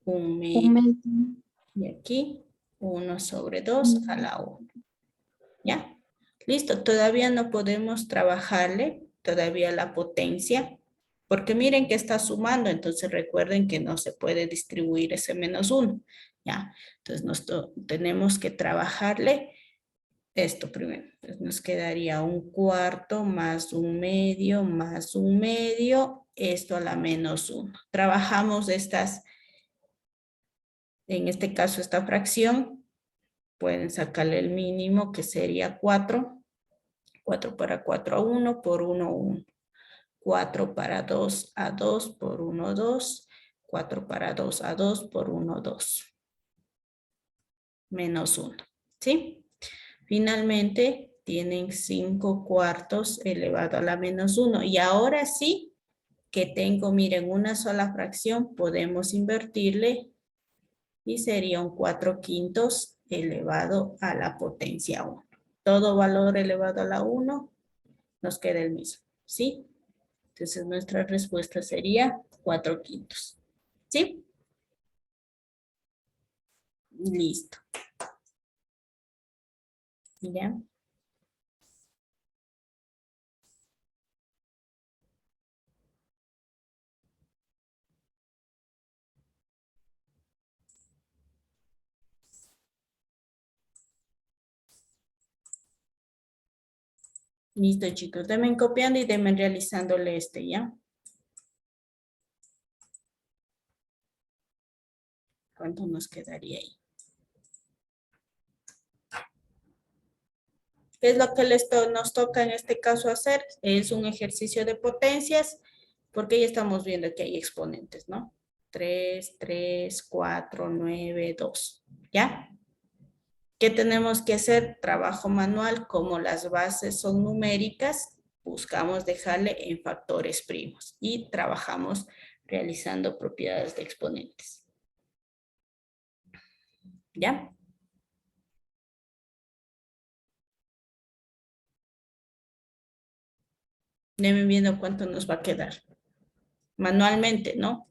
1/2. 1/2. Y aquí, 1/2 a la 1. ¿Ya? Listo, todavía no podemos trabajarle todavía la potencia, porque miren que está sumando, entonces recuerden que no se puede distribuir ese menos 1. ¿Ya? Entonces tenemos que trabajarle esto primero. Entonces nos quedaría 1/4 más 1/2 más 1/2, esto a la menos 1. Trabajamos estas, en este caso esta fracción, pueden sacarle el mínimo que sería 4. 4 para 4 a 1 por 1, 1. 4 para 2 a 2 por 1, 2. 4 para 2 a 2 por 1, 2. Menos 1. ¿Sí? Finalmente, tienen 5/4 elevado a la menos 1. Y ahora sí que tengo, miren, una sola fracción, podemos invertirle y sería un 4/5 elevado a la potencia 1. Todo valor elevado a la 1 nos queda el mismo, ¿sí? Entonces nuestra respuesta sería 4/5. ¿Sí? Listo. ¿Ya? Listo, chicos. Denme copiando y denme realizándole este, ¿ya? ¿Cuánto nos quedaría ahí? ¿Qué es lo que nos toca en este caso hacer? Es un ejercicio de potencias, porque ya estamos viendo que hay exponentes, ¿no? 3, 3, 4, 9, 2. ¿Ya? ¿Qué tenemos que hacer? Trabajo manual. Como las bases son numéricas, buscamos dejarle en factores primos y trabajamos realizando propiedades de exponentes. ¿Ya? Deben viendo cuánto nos va a quedar. Manualmente, ¿no?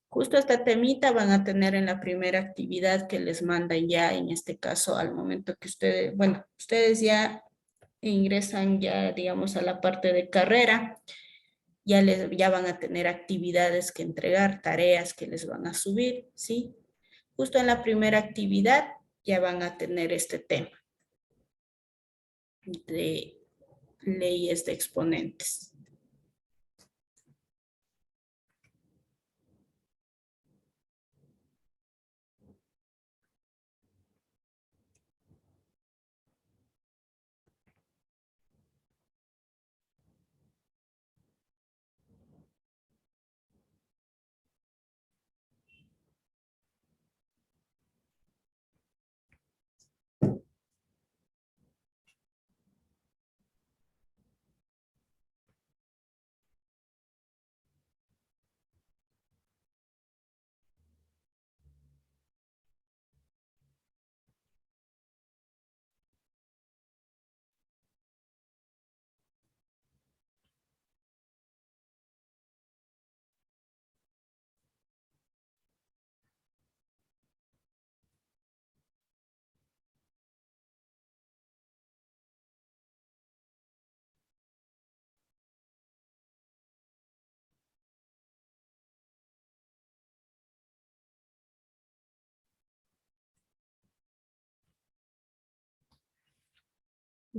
Justo esta temita van a tener en la primera actividad que les mandan ya, en este caso, al momento que ustedes, bueno, ustedes ya ingresan ya, digamos, a la parte de carrera, ya van a tener actividades que entregar, tareas que les van a subir, ¿sí? Justo en la primera actividad ya van a tener este tema de leyes de exponentes.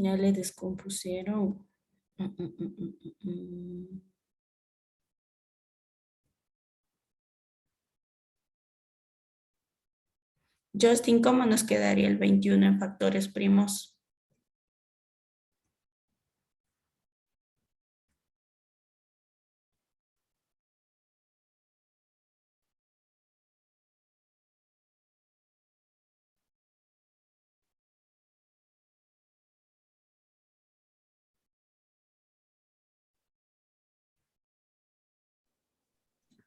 Ya le descompusieron. Justin, ¿cómo nos quedaría el 21 en factores primos?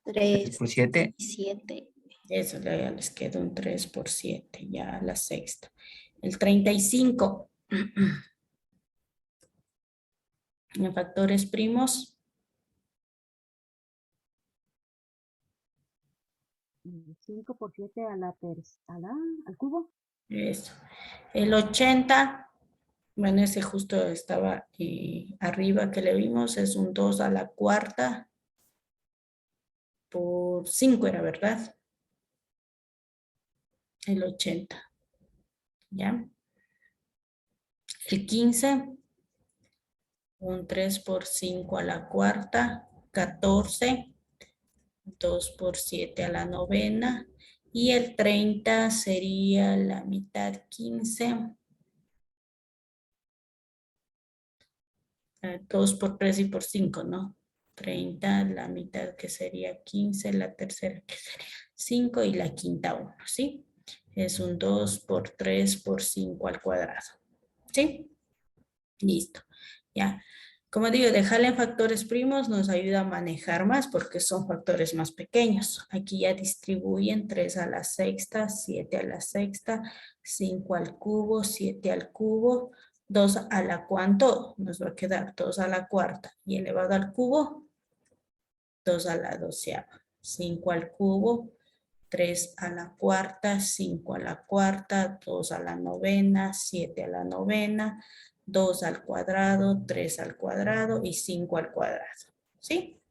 Tres por 7. y 7. Eso ya les queda un 3 por 7, ya a la sexta. El 35. En factores primos. 5 por 7 al cubo. Eso. El 80. Bueno, ese justo estaba arriba que le vimos. Es un 2 a la cuarta. Por 5 era, ¿verdad? El 80. ¿Ya? El 15. Un 3 por 5 a la cuarta. 14. 2 por 7 a la novena. Y el 30 sería la mitad 15. 2 por 3 y por 5, ¿no? 30, la mitad que sería 15, la tercera que sería 5 y la quinta 1, ¿sí? Es un 2 por 3 por 5 al cuadrado, ¿sí? Listo, ya. Como digo, dejarle en factores primos nos ayuda a manejar más porque son factores más pequeños. Aquí ya distribuyen 3 a la sexta, 7 a la sexta, 5 al cubo, 7 al cubo, 2 a la cuánto, nos va a quedar 2 a la cuarta y elevado al cubo, 2 a la doceava, 5 al cubo, 3 a la cuarta, 5 a la cuarta, 2 a la novena, 7 a la novena, 2 al cuadrado, 3 al cuadrado y 5 al cuadrado. ¿Sí?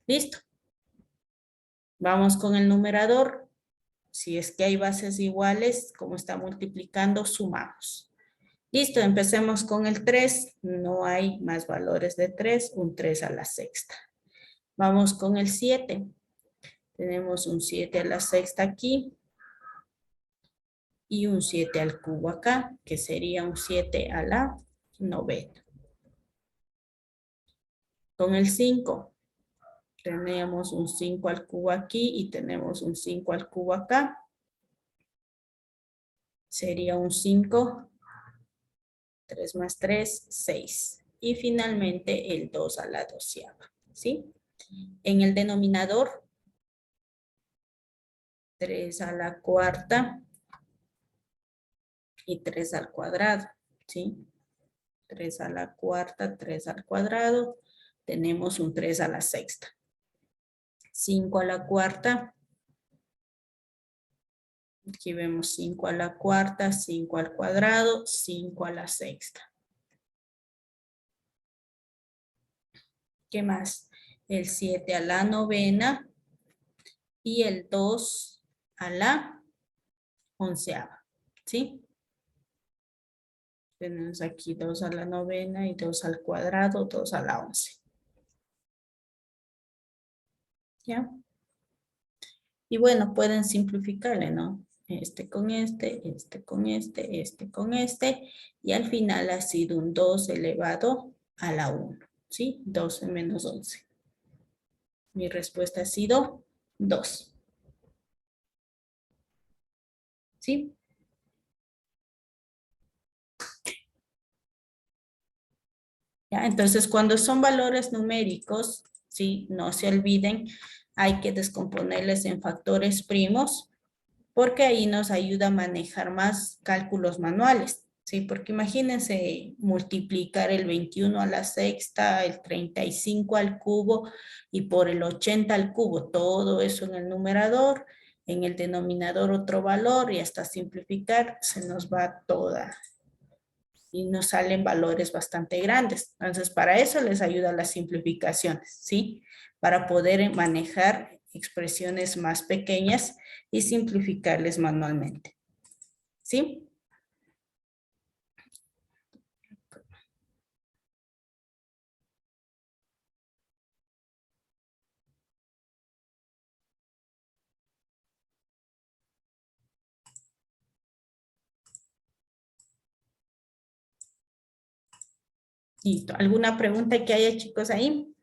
Listo. Vamos con el numerador. Si es que hay bases iguales, como está multiplicando, sumamos. Listo, empecemos con el 3. No hay más valores de 3, un 3 a la sexta. Vamos con el 7. Tenemos un 7 a la sexta aquí. Y un 7 al cubo acá, que sería un 7 a la novena. Con el 5, tenemos un 5 al cubo aquí y tenemos un 5 al cubo acá. Sería un 5 3 más 3, 6. Y finalmente el 2 a la 12ª, ¿sí? En el denominador, 3 a la 4ª y 3 al cuadrado, ¿sí? 3 a la 4ª, 3 al cuadrado. Tenemos un 3 a la 6ª. 5 a la 4ª. Aquí vemos 5 a la 4ª, 5 al cuadrado, 5 a la 6ª. ¿Qué más? El 7 a la 9ª y el 2 a la 11ª, ¿sí? Tenemos aquí 2 a la 9ª y 2 al cuadrado, 2 a la 11. ¿Ya? Y bueno, pueden simplificarle, ¿no? Este con este, este con este, este con este. Y al final ha sido un 2 elevado a la 1. ¿Sí? 12 menos 11. Mi respuesta ha sido 2. ¿Sí? ¿Ya? Entonces, cuando son valores numéricos, ¿sí? No se olviden, hay que descomponerles en factores primos, porque ahí nos ayuda a manejar más cálculos manuales, ¿sí? Porque imagínense multiplicar el 21 a la sexta, el 35 al cubo y por el 80 al cubo, todo eso en el numerador, en el denominador otro valor y hasta simplificar se nos va toda y nos salen valores bastante grandes. Entonces, para eso les ayuda las simplificaciones, ¿sí? Para poder manejar expresiones más pequeñas y simplificarles manualmente, ¿sí? Listo. ¿Alguna pregunta que haya, chicos, ahí?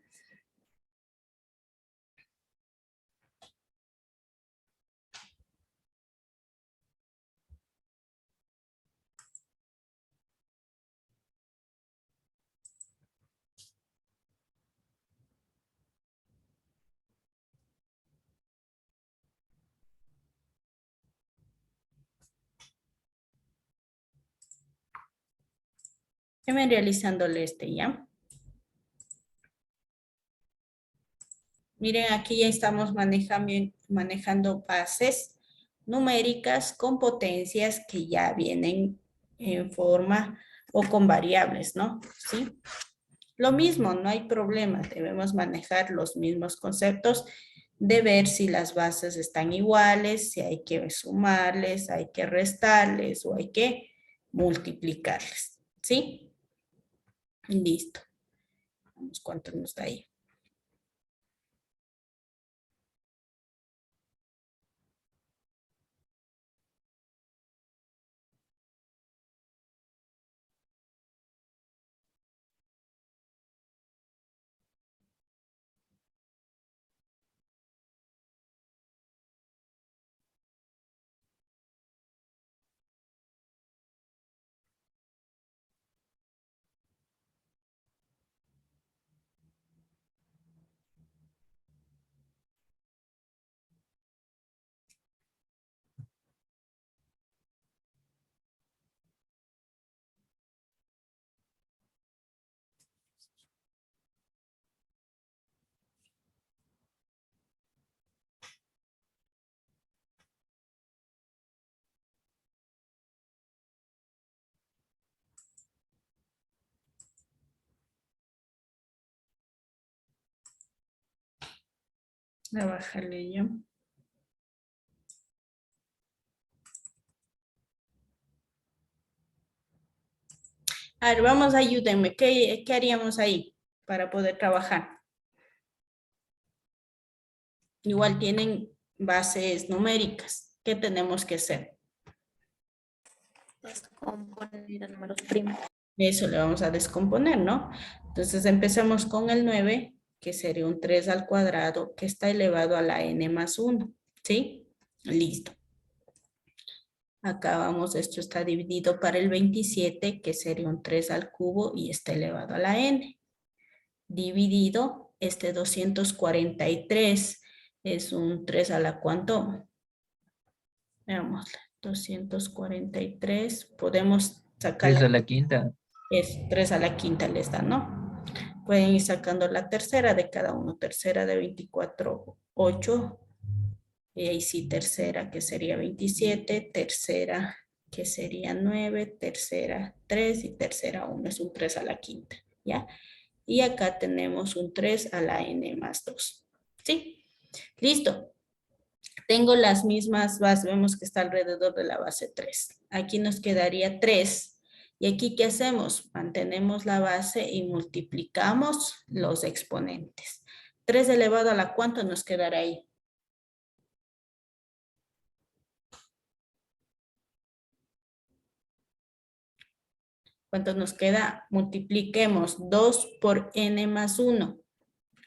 Yo me realizándole ¿ya? Miren, aquí ya estamos manejando bases numéricas con potencias que ya vienen en forma o con variables, ¿no? ¿Sí? Lo mismo, no hay problema, debemos manejar los mismos conceptos de ver si las bases están iguales, si hay que sumarles, hay que restarles o hay que multiplicarles, ¿sí? Listo. Vamos, ¿cuánto nos da ahí? Voy a bajarle yo. A ver, vamos, ayúdenme. ¿Qué haríamos ahí para poder trabajar? Igual tienen bases numéricas. ¿Qué tenemos que hacer? Descomponer a números primos. Eso le vamos a descomponer, ¿no? Entonces empezamos con el 9, que sería un 3 al cuadrado, que está elevado a la n más 1, ¿sí? Listo. Acá vamos, esto está dividido para el 27, que sería un 3 al cubo y está elevado a la n. Dividido, este 243 es un 3 a la ¿cuánto? Veamos, 243, podemos sacar 3 a la quinta. es 3 a la quinta les da, ¿no? Pueden ir sacando la tercera de cada uno. Tercera de 24, 8. Y ahí sí, tercera que sería 27. Tercera que sería 9. Tercera 3 y tercera 1. Es un 3 a la quinta, ¿ya? Y acá tenemos un 3 a la n más 2. ¿Sí? Listo. Tengo las mismas bases. Vemos que está alrededor de la base 3. Aquí nos quedaría 3. ¿Y aquí qué hacemos? Mantenemos la base y multiplicamos los exponentes. 3 elevado a la ¿cuánto nos quedará ahí? ¿Cuánto nos queda? Multipliquemos 2 por n más 1.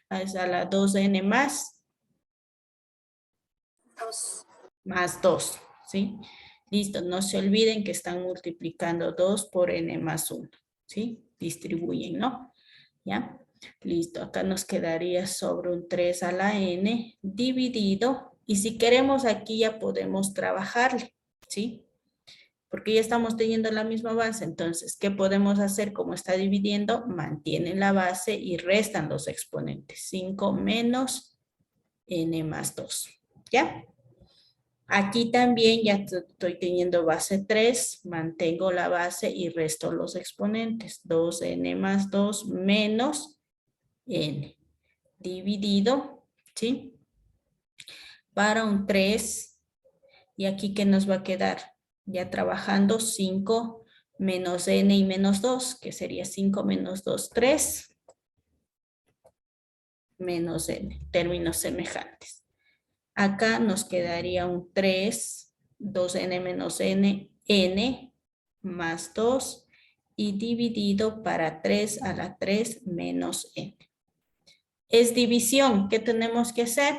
Es a la 2n más 2. más 2, ¿sí? Listo, no se olviden que están multiplicando 2 por n más 1, ¿sí? Distribuyen, ¿no? ¿Ya? Listo, acá nos quedaría sobre un 3 a la n dividido, y si queremos aquí ya podemos trabajarle, ¿sí? Porque ya estamos teniendo la misma base, entonces, ¿qué podemos hacer? Como está dividiendo, mantienen la base y restan los exponentes. 5 menos n más 2, ¿ya? Aquí también ya estoy teniendo base 3, mantengo la base y resto los exponentes. 2n más 2 menos n dividido, ¿sí? Para un 3, y aquí ¿qué nos va a quedar? Ya trabajando 5 menos n y menos 2, que sería 5 menos 2, 3, menos n, términos semejantes. Acá nos quedaría un 3, 2n menos n, n más 2 y dividido para 3 a la 3 menos n. Es división. ¿Qué tenemos que hacer?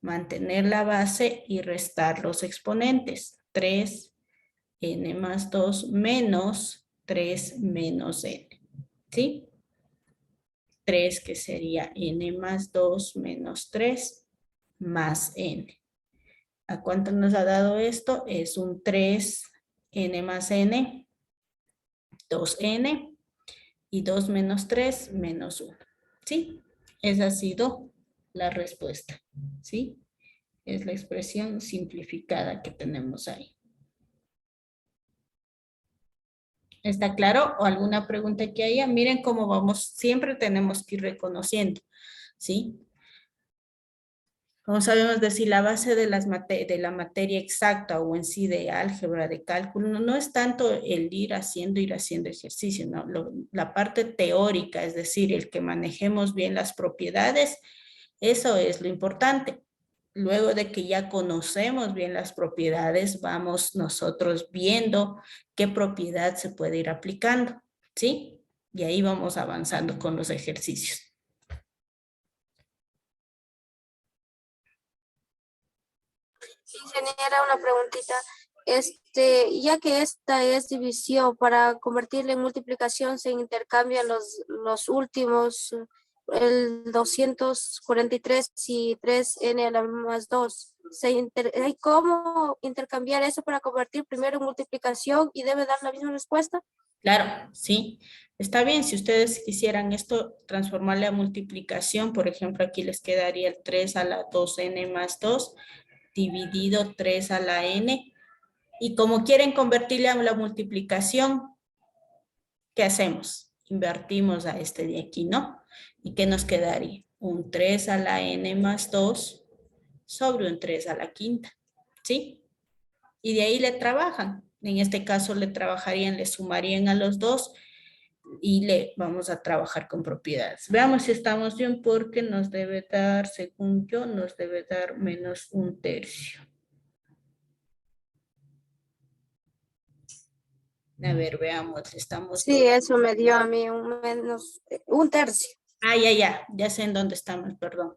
Mantener la base y restar los exponentes. 3 n más 2 menos 3 menos n. ¿Sí? 3 que sería n más 2 menos 3 más n. ¿A cuánto nos ha dado esto? Es un 3 n más n, 2n y 2 menos 3 menos 1. ¿Sí? Esa ha sido la respuesta. ¿Sí? Es la expresión simplificada que tenemos ahí. ¿Está claro? ¿O alguna pregunta que haya? Miren cómo vamos, siempre tenemos que ir reconociendo, ¿sí? Como sabemos decir, la base de la materia exacta o en sí de álgebra, de cálculo, no es tanto el ir haciendo ejercicio, ¿no? La parte teórica, es decir, el que manejemos bien las propiedades, eso es lo importante. Luego de que ya conocemos bien las propiedades, vamos nosotros viendo qué propiedad se puede ir aplicando, ¿sí? Y ahí vamos avanzando con los ejercicios. Ingeniera, una preguntita. Ya que esta es división, para convertirla en multiplicación se intercambian los últimos, el 243 y 3n a la más 2. ¿Hay cómo intercambiar eso para convertir primero en multiplicación y debe dar la misma respuesta? Claro, sí. Está bien, si ustedes quisieran esto transformarle a multiplicación, por ejemplo, aquí les quedaría el 3 a la 2n más 2 dividido 3 a la n. Y como quieren convertirle a la multiplicación, ¿qué hacemos? Invertimos a este de aquí, ¿no? ¿Y qué nos quedaría? Un 3 a la n más 2 sobre un 3 a la quinta, ¿sí? Y de ahí le trabajan. En este caso le trabajarían, le sumarían a los dos y le vamos a trabajar con propiedades. Veamos si estamos bien porque nos debe dar, según yo, nos debe dar menos un tercio. A ver, veamos, estamos... Sí, eso me dio a mí un tercio. Ah, ya sé en dónde estamos, perdón.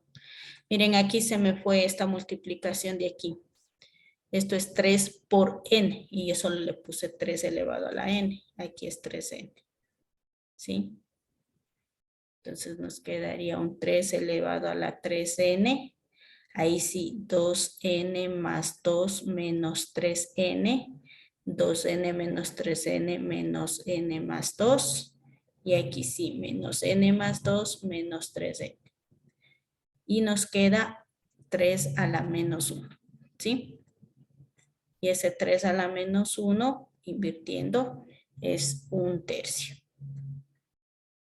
Miren, aquí se me fue esta multiplicación de aquí. Esto es 3 por n y yo solo le puse 3 elevado a la n. Aquí es 3n. ¿Sí? Entonces nos quedaría un 3 elevado a la 3n. Ahí sí, 2n más 2 menos 3n. 2n menos 3n menos n más 2. Y aquí sí, menos n más 2 menos 3n. Y nos queda 3 a la menos 1. ¿Sí? Y ese 3 a la menos 1, invirtiendo, es 1/3.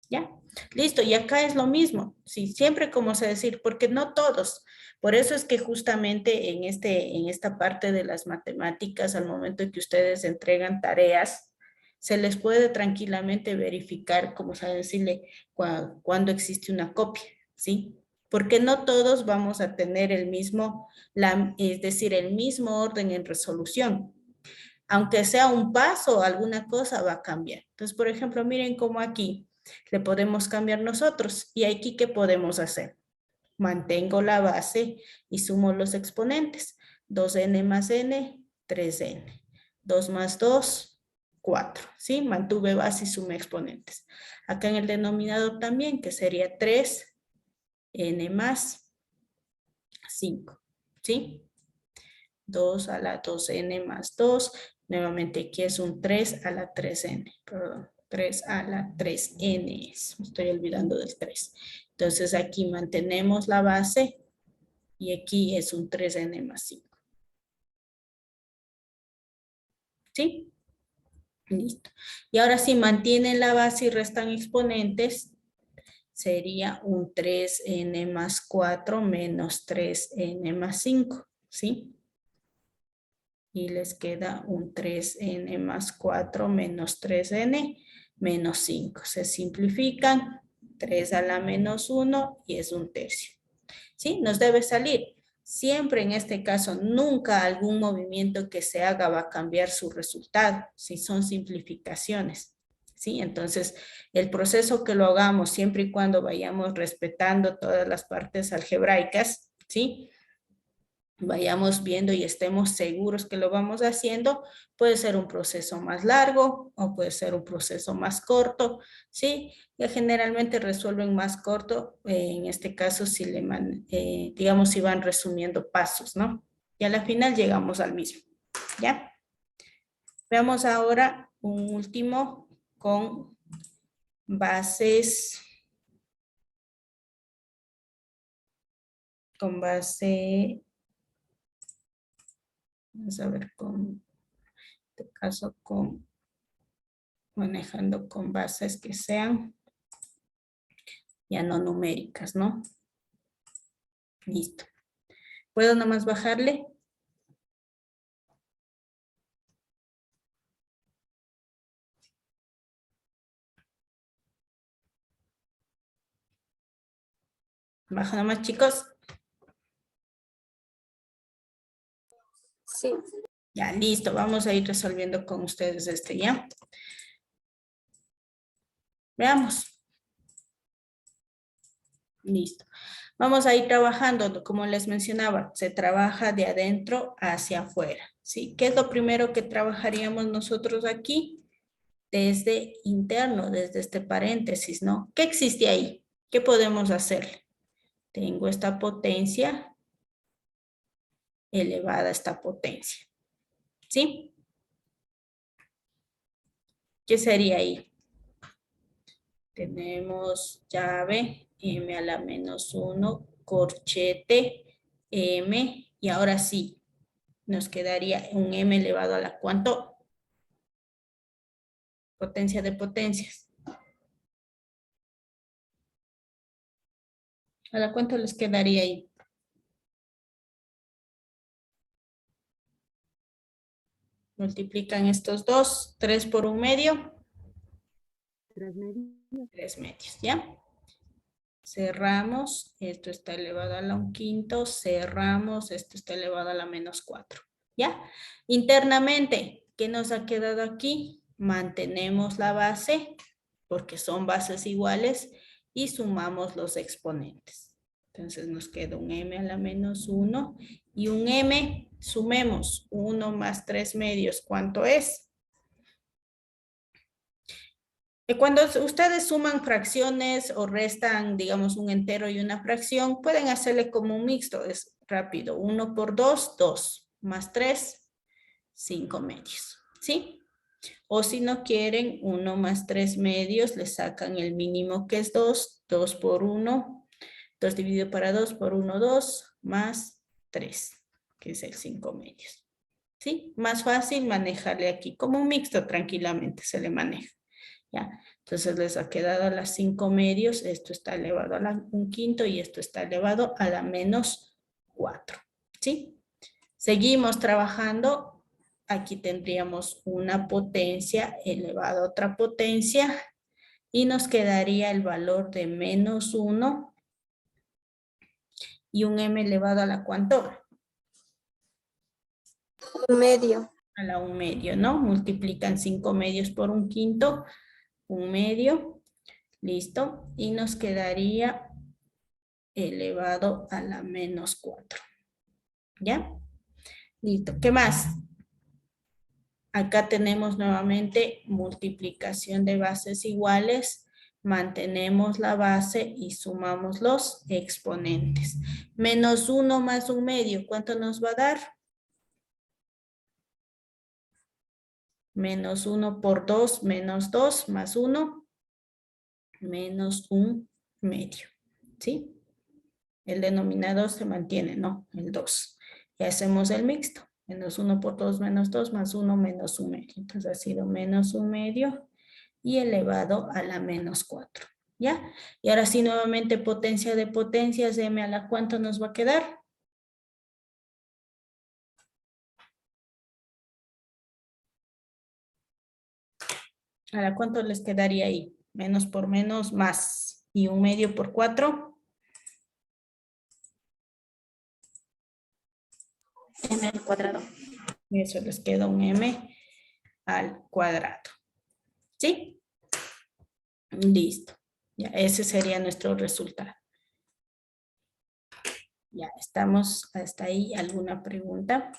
¿Ya? Listo, y acá es lo mismo. Sí, siempre como se decir, porque no todos. Por eso es que justamente en esta parte de las matemáticas, al momento que ustedes entregan tareas, se les puede tranquilamente verificar, como sabe decirle, cuando existe una copia, ¿sí? Porque no todos vamos a tener el mismo, es decir, el mismo orden en resolución. Aunque sea un paso, alguna cosa va a cambiar. Entonces, por ejemplo, miren cómo aquí le podemos cambiar nosotros. Y aquí, ¿qué podemos hacer? Mantengo la base y sumo los exponentes. 2n más n, 3n. 2 más 2, 4. ¿Sí? Mantuve base y sumé exponentes. Acá en el denominador también, que sería 3n más 5. ¿Sí? 2 a la 2n más 2. Nuevamente aquí es un 3 a la 3n. Perdón. 3 a la 3n es. Me estoy olvidando del 3. Entonces aquí mantenemos la base y aquí es un 3n más 5. ¿Sí? Listo. Y ahora si mantienen la base y restan exponentes, sería un 3n más 4 menos 3n más 5. ¿Sí? Y les queda un 3n más 4 menos 3n menos 5. Se simplifican, 3 a la menos 1 y es 1/3. ¿Sí? Nos debe salir. Siempre en este caso, nunca algún movimiento que se haga va a cambiar su resultado, si son simplificaciones. ¿Sí? Entonces, el proceso que lo hagamos siempre y cuando vayamos respetando todas las partes algebraicas, ¿sí? Vayamos viendo y estemos seguros que lo vamos haciendo, puede ser un proceso más largo o puede ser un proceso más corto, ¿sí? Ya generalmente resuelven más corto, en este caso si digamos si van resumiendo pasos, ¿no? Y a la final llegamos al mismo, ¿ya? Veamos ahora un último con bases, vamos a ver, con este caso manejando con bases que sean ya no numéricas, ¿no? Listo. ¿Puedo nomás bajarle? Baja nomás, chicos. Sí. Ya, listo. Vamos a ir resolviendo con ustedes ¿ya? Veamos. Listo. Vamos a ir trabajando, como les mencionaba, se trabaja de adentro hacia afuera, ¿sí? ¿Qué es lo primero que trabajaríamos nosotros aquí? Desde interno, desde este paréntesis, ¿no? ¿Qué existe ahí? ¿Qué podemos hacer? Tengo esta potencia elevada a esta potencia, ¿sí? ¿Qué sería ahí? Tenemos llave, m a la menos 1, corchete, m, y ahora sí, nos quedaría un m elevado a la ¿cuánto? Potencia de potencias. ¿A la cuánto les quedaría ahí? Multiplican estos dos, 3 por 1/2. 3 medios. 3 medios, ¿ya? Cerramos, esto está elevado a la 1/5, cerramos, esto está elevado a la menos 4, ¿ya? Internamente, ¿qué nos ha quedado aquí? Mantenemos la base, porque son bases iguales, y sumamos los exponentes. Entonces nos queda un m a la menos 1 Y un m, sumemos 1 más 3 medios, ¿cuánto es? Cuando ustedes suman fracciones o restan, digamos, un entero y una fracción, pueden hacerle como un mixto, es rápido. 1 por 2, 2, más 3, 5 medios, ¿sí? O si no quieren, 1 más 3 medios, le sacan el mínimo que es 2, 2 por 1, 2 dividido para 2 por 1, 2, más 3, que es el 5 medios, ¿sí? Más fácil manejarle aquí, como un mixto tranquilamente se le maneja. ¿Ya? Entonces les ha quedado a las 5 medios, esto está elevado a la 1/5 y esto está elevado a la menos 4, ¿sí? Seguimos trabajando, aquí tendríamos una potencia elevada a otra potencia y nos quedaría el valor de menos 1 y un m elevado a la ¿cuánto? Un medio. A la 1 medio, ¿no? Multiplican 5 medios por 1/5, 1 medio. Listo. Y nos quedaría elevado a la menos 4. ¿Ya? Listo. ¿Qué más? Acá tenemos nuevamente multiplicación de bases iguales. Mantenemos la base y sumamos los exponentes. Menos 1 más 1 medio. ¿Cuánto nos va a dar? Menos 1 por 2, menos 2 más 1, menos 1 medio. ¿Sí? El denominador se mantiene, ¿no? El 2. Y hacemos el mixto. Menos 1 por 2 menos 2 más 1 menos 1 medio. Entonces ha sido menos 1 medio y elevado a la menos 4. ¿Ya? Y ahora sí nuevamente potencia de potencias. M a la ¿cuánto nos va a quedar? ¿A la cuánto les quedaría ahí? Menos por menos más. Y 1 medio por 4. M al cuadrado. Eso les queda un m al cuadrado. ¿Sí? Listo. Ya, ese sería nuestro resultado. Ya, estamos hasta ahí. ¿Alguna pregunta?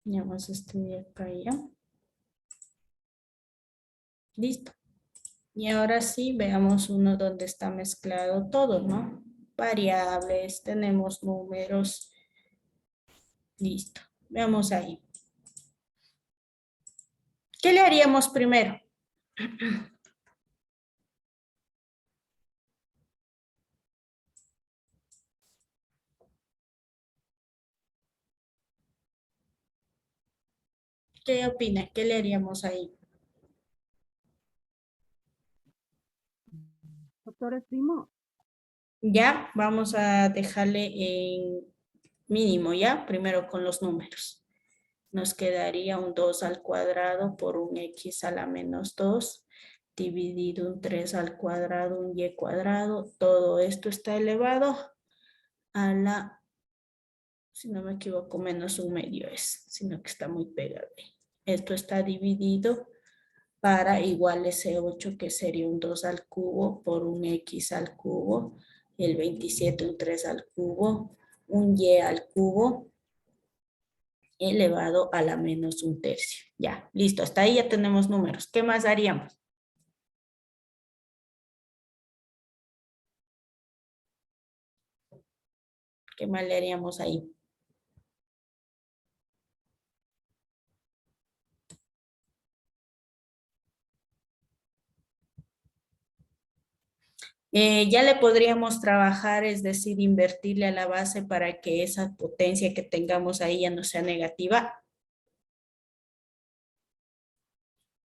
Ya vamos a estudiar acá ya. Listo. Y ahora sí, veamos uno donde está mezclado todo, ¿no? Variables, tenemos números. Listo. Veamos ahí. ¿Qué le haríamos primero? ¿Qué opina? ¿Qué le haríamos ahí? Doctor Primo, Ya, vamos a dejarle en mínimo, ¿ya? Primero con los números. Nos quedaría un 2 al cuadrado por un x a la menos 2, dividido un 3 al cuadrado, un y cuadrado. Todo esto está elevado a la, si no me equivoco, menos 1 medio es, sino que está muy pegado. Esto está dividido para igual ese 8 que sería un 2 al cubo por un x al cubo, el 27 un 3 al cubo, un y al cubo elevado a la menos 1/3. Ya, listo, hasta ahí ya tenemos números. ¿Qué más haríamos? ¿Qué más le haríamos ahí? Ya le podríamos trabajar, es decir, invertirle a la base para que esa potencia que tengamos ahí ya no sea negativa.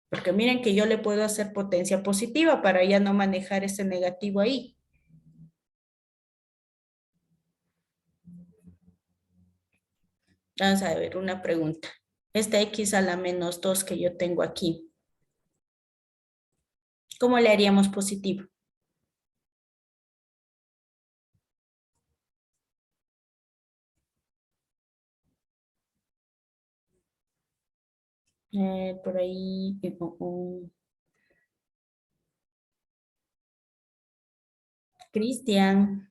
Porque miren que yo le puedo hacer potencia positiva para ya no manejar ese negativo ahí. Vamos a ver una pregunta. Esta x a la menos 2 que yo tengo aquí, ¿cómo le haríamos positivo? Por ahí. Cristian.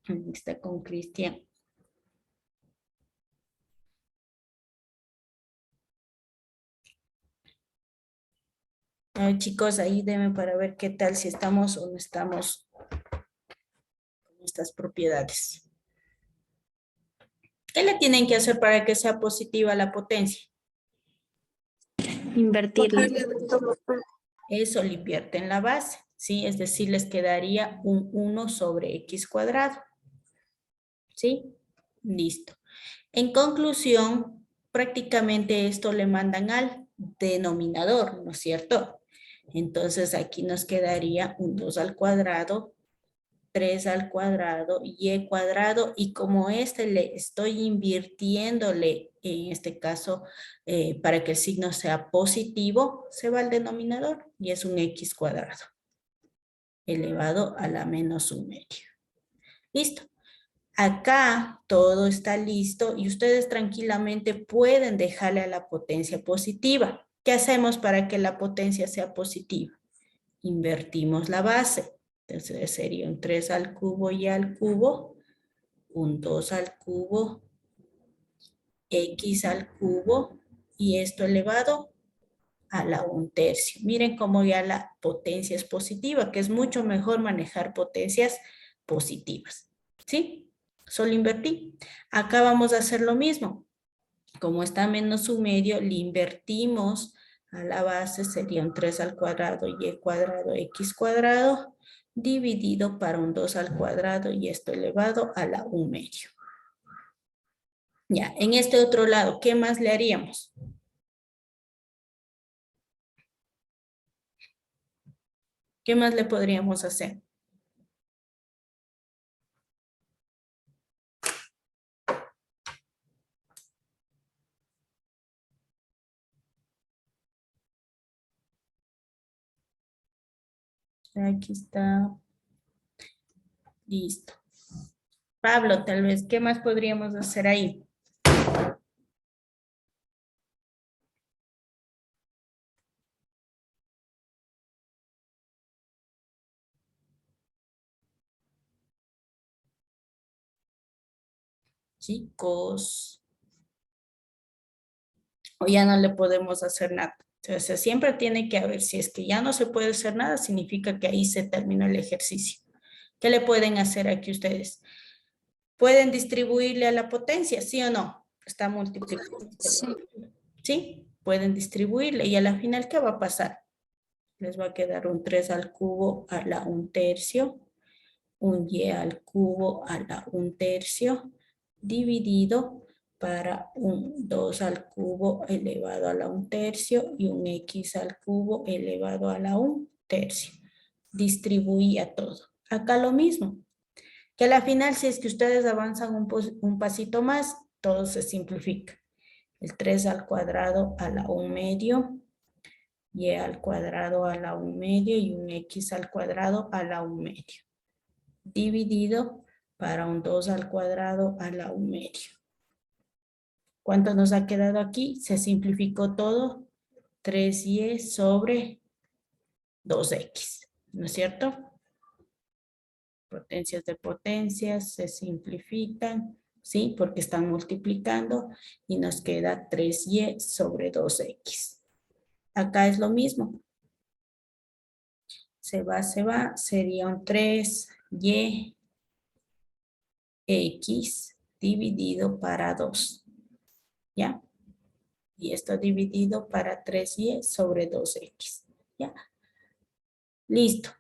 Ahí está con Cristian. A ver, chicos, ahí denme para ver qué tal, si estamos o no estamos con estas propiedades. ¿Qué le tienen que hacer para que sea positiva la potencia? Invertirla. Eso le invierten la base, ¿sí? Es decir, les quedaría un 1 sobre x cuadrado. ¿Sí? Listo. En conclusión, prácticamente esto le mandan al denominador, ¿no es cierto? Entonces aquí nos quedaría un 2 al cuadrado, 3 al cuadrado, y cuadrado, y como le estoy invirtiéndole, en este caso, para que el signo sea positivo, se va al denominador y es un x cuadrado elevado a la menos 1/2. Listo. Acá todo está listo y ustedes tranquilamente pueden dejarle a la potencia positiva. ¿Qué hacemos para que la potencia sea positiva? Invertimos la base. Entonces sería un 3 al cubo y al cubo, un 2 al cubo, x al cubo, y esto elevado a la 1/3. Miren cómo ya la potencia es positiva, que es mucho mejor manejar potencias positivas. ¿Sí? Solo invertí. Acá vamos a hacer lo mismo. Como está menos 1/2, le invertimos a la base, sería un 3 al cuadrado y cuadrado x cuadrado, dividido para un 2 al cuadrado y esto elevado a la 1/2. Ya, en este otro lado, ¿qué más le haríamos? ¿Qué más le podríamos hacer? Aquí está. Listo. Pablo, tal vez, ¿qué más podríamos hacer ahí? Chicos, o ya no le podemos hacer nada. Entonces, siempre tiene que haber, si es que ya no se puede hacer nada, significa que ahí se terminó el ejercicio. ¿Qué le pueden hacer aquí ustedes? ¿Pueden distribuirle a la potencia, sí o no? Está multiplicando. Sí. ¿Sí? Pueden distribuirle y a la final, ¿qué va a pasar? Les va a quedar un 3 al cubo a la 1/3, un y al cubo a la 1/3, dividido para un 2 al cubo elevado a la 1/3 y un x al cubo elevado a la 1/3. Distribuía todo. Acá lo mismo. Que a la final, si es que ustedes avanzan un pasito más, todo se simplifica. El 3 al cuadrado a la 1/2, y al cuadrado a la 1/2 y un x al cuadrado a la 1/2. Dividido para un 2 al cuadrado a la 1/2. ¿Cuánto nos ha quedado aquí? Se simplificó todo. 3y sobre 2x. ¿No es cierto? Potencias de potencias se simplifican, ¿sí? Porque están multiplicando y nos queda 3y sobre 2x. Acá es lo mismo. Se va, sería un 3y x dividido para 2. ¿Ya? Y esto dividido para 3y sobre 2x. ¿Ya? Listo.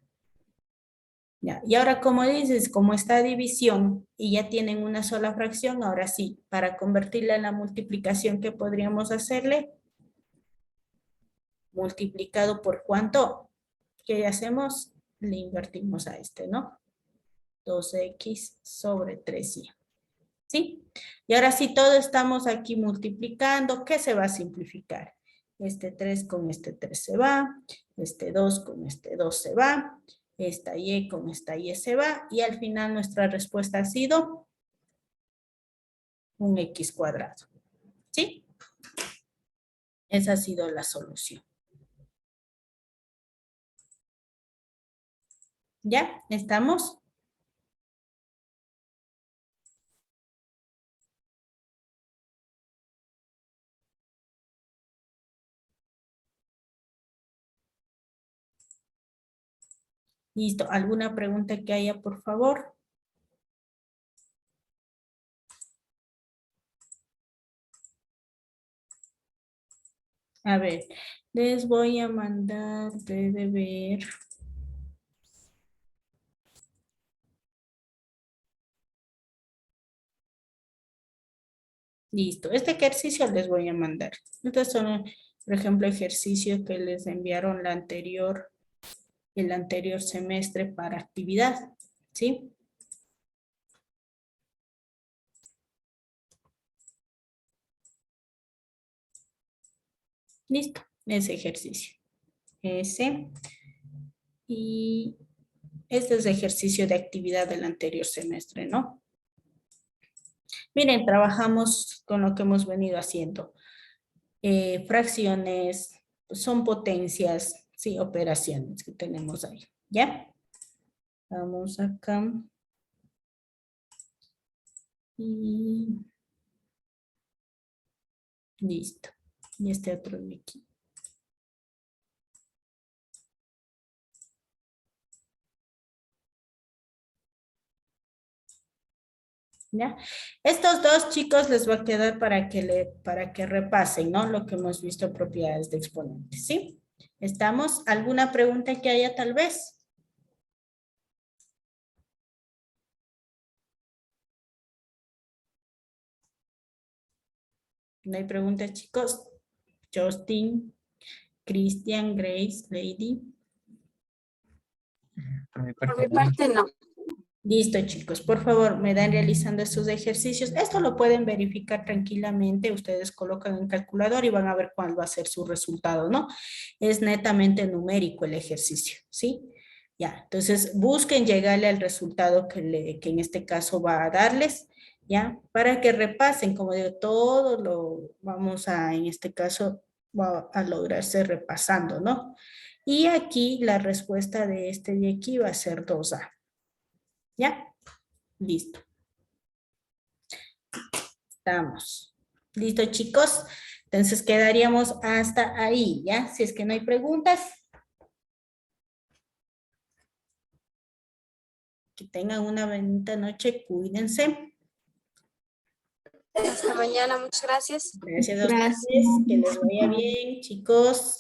¿Ya? Y ahora, como dices, como está división y ya tienen una sola fracción, ahora sí, para convertirla en la multiplicación, ¿qué podríamos hacerle? Multiplicado por ¿cuánto? ¿Qué hacemos? Le invertimos a este, ¿no? 2x sobre 3y. ¿Sí? Y ahora sí, todo estamos aquí multiplicando. ¿Qué se va a simplificar? Este 3 con este 3 se va. Este 2 con este 2 se va. Esta y con esta y se va. Y al final nuestra respuesta ha sido un x cuadrado. ¿Sí? Esa ha sido la solución. ¿Ya? ¿Estamos? Listo. ¿Alguna pregunta que haya, por favor? A ver, les voy a mandar de deber. Listo. Este ejercicio les voy a mandar. Estos son, por ejemplo, ejercicios que les enviaron el anterior semestre para actividad. ¿Sí? Listo. Ese ejercicio. Ese. Y este es ejercicio de actividad del anterior semestre, ¿no? Miren, trabajamos con lo que hemos venido haciendo. Fracciones, son potencias, sí, operaciones que tenemos ahí, ¿ya? Vamos acá. Y listo. Y este otro de aquí. ¿Ya? Estos dos chicos les va a quedar para que repasen, ¿no? Lo que hemos visto, propiedades de exponentes, ¿sí? ¿Estamos? ¿Alguna pregunta que haya tal vez? ¿No hay preguntas, chicos? Justin, Christian, Grace, Lady. Por mi Por parte, mi parte, no. Listo, chicos, por favor, me dan realizando estos ejercicios. Esto lo pueden verificar tranquilamente. Ustedes colocan en calculador y van a ver cuál va a ser su resultado, ¿no? Es netamente numérico el ejercicio, ¿sí? Ya, entonces busquen llegarle al resultado que en este caso va a darles, ¿ya? Para que repasen, como digo, todo lo vamos a, en este caso, va a lograrse repasando, ¿no? Y aquí la respuesta de este de aquí va a ser 2A. ¿Ya? Listo. Estamos. ¿Listo, chicos? Entonces quedaríamos hasta ahí, ¿ya? Si es que no hay preguntas. Que tengan una bonita noche. Cuídense. Hasta mañana, muchas gracias. Gracias a Gracias. ustedes. Que les vaya bien, chicos.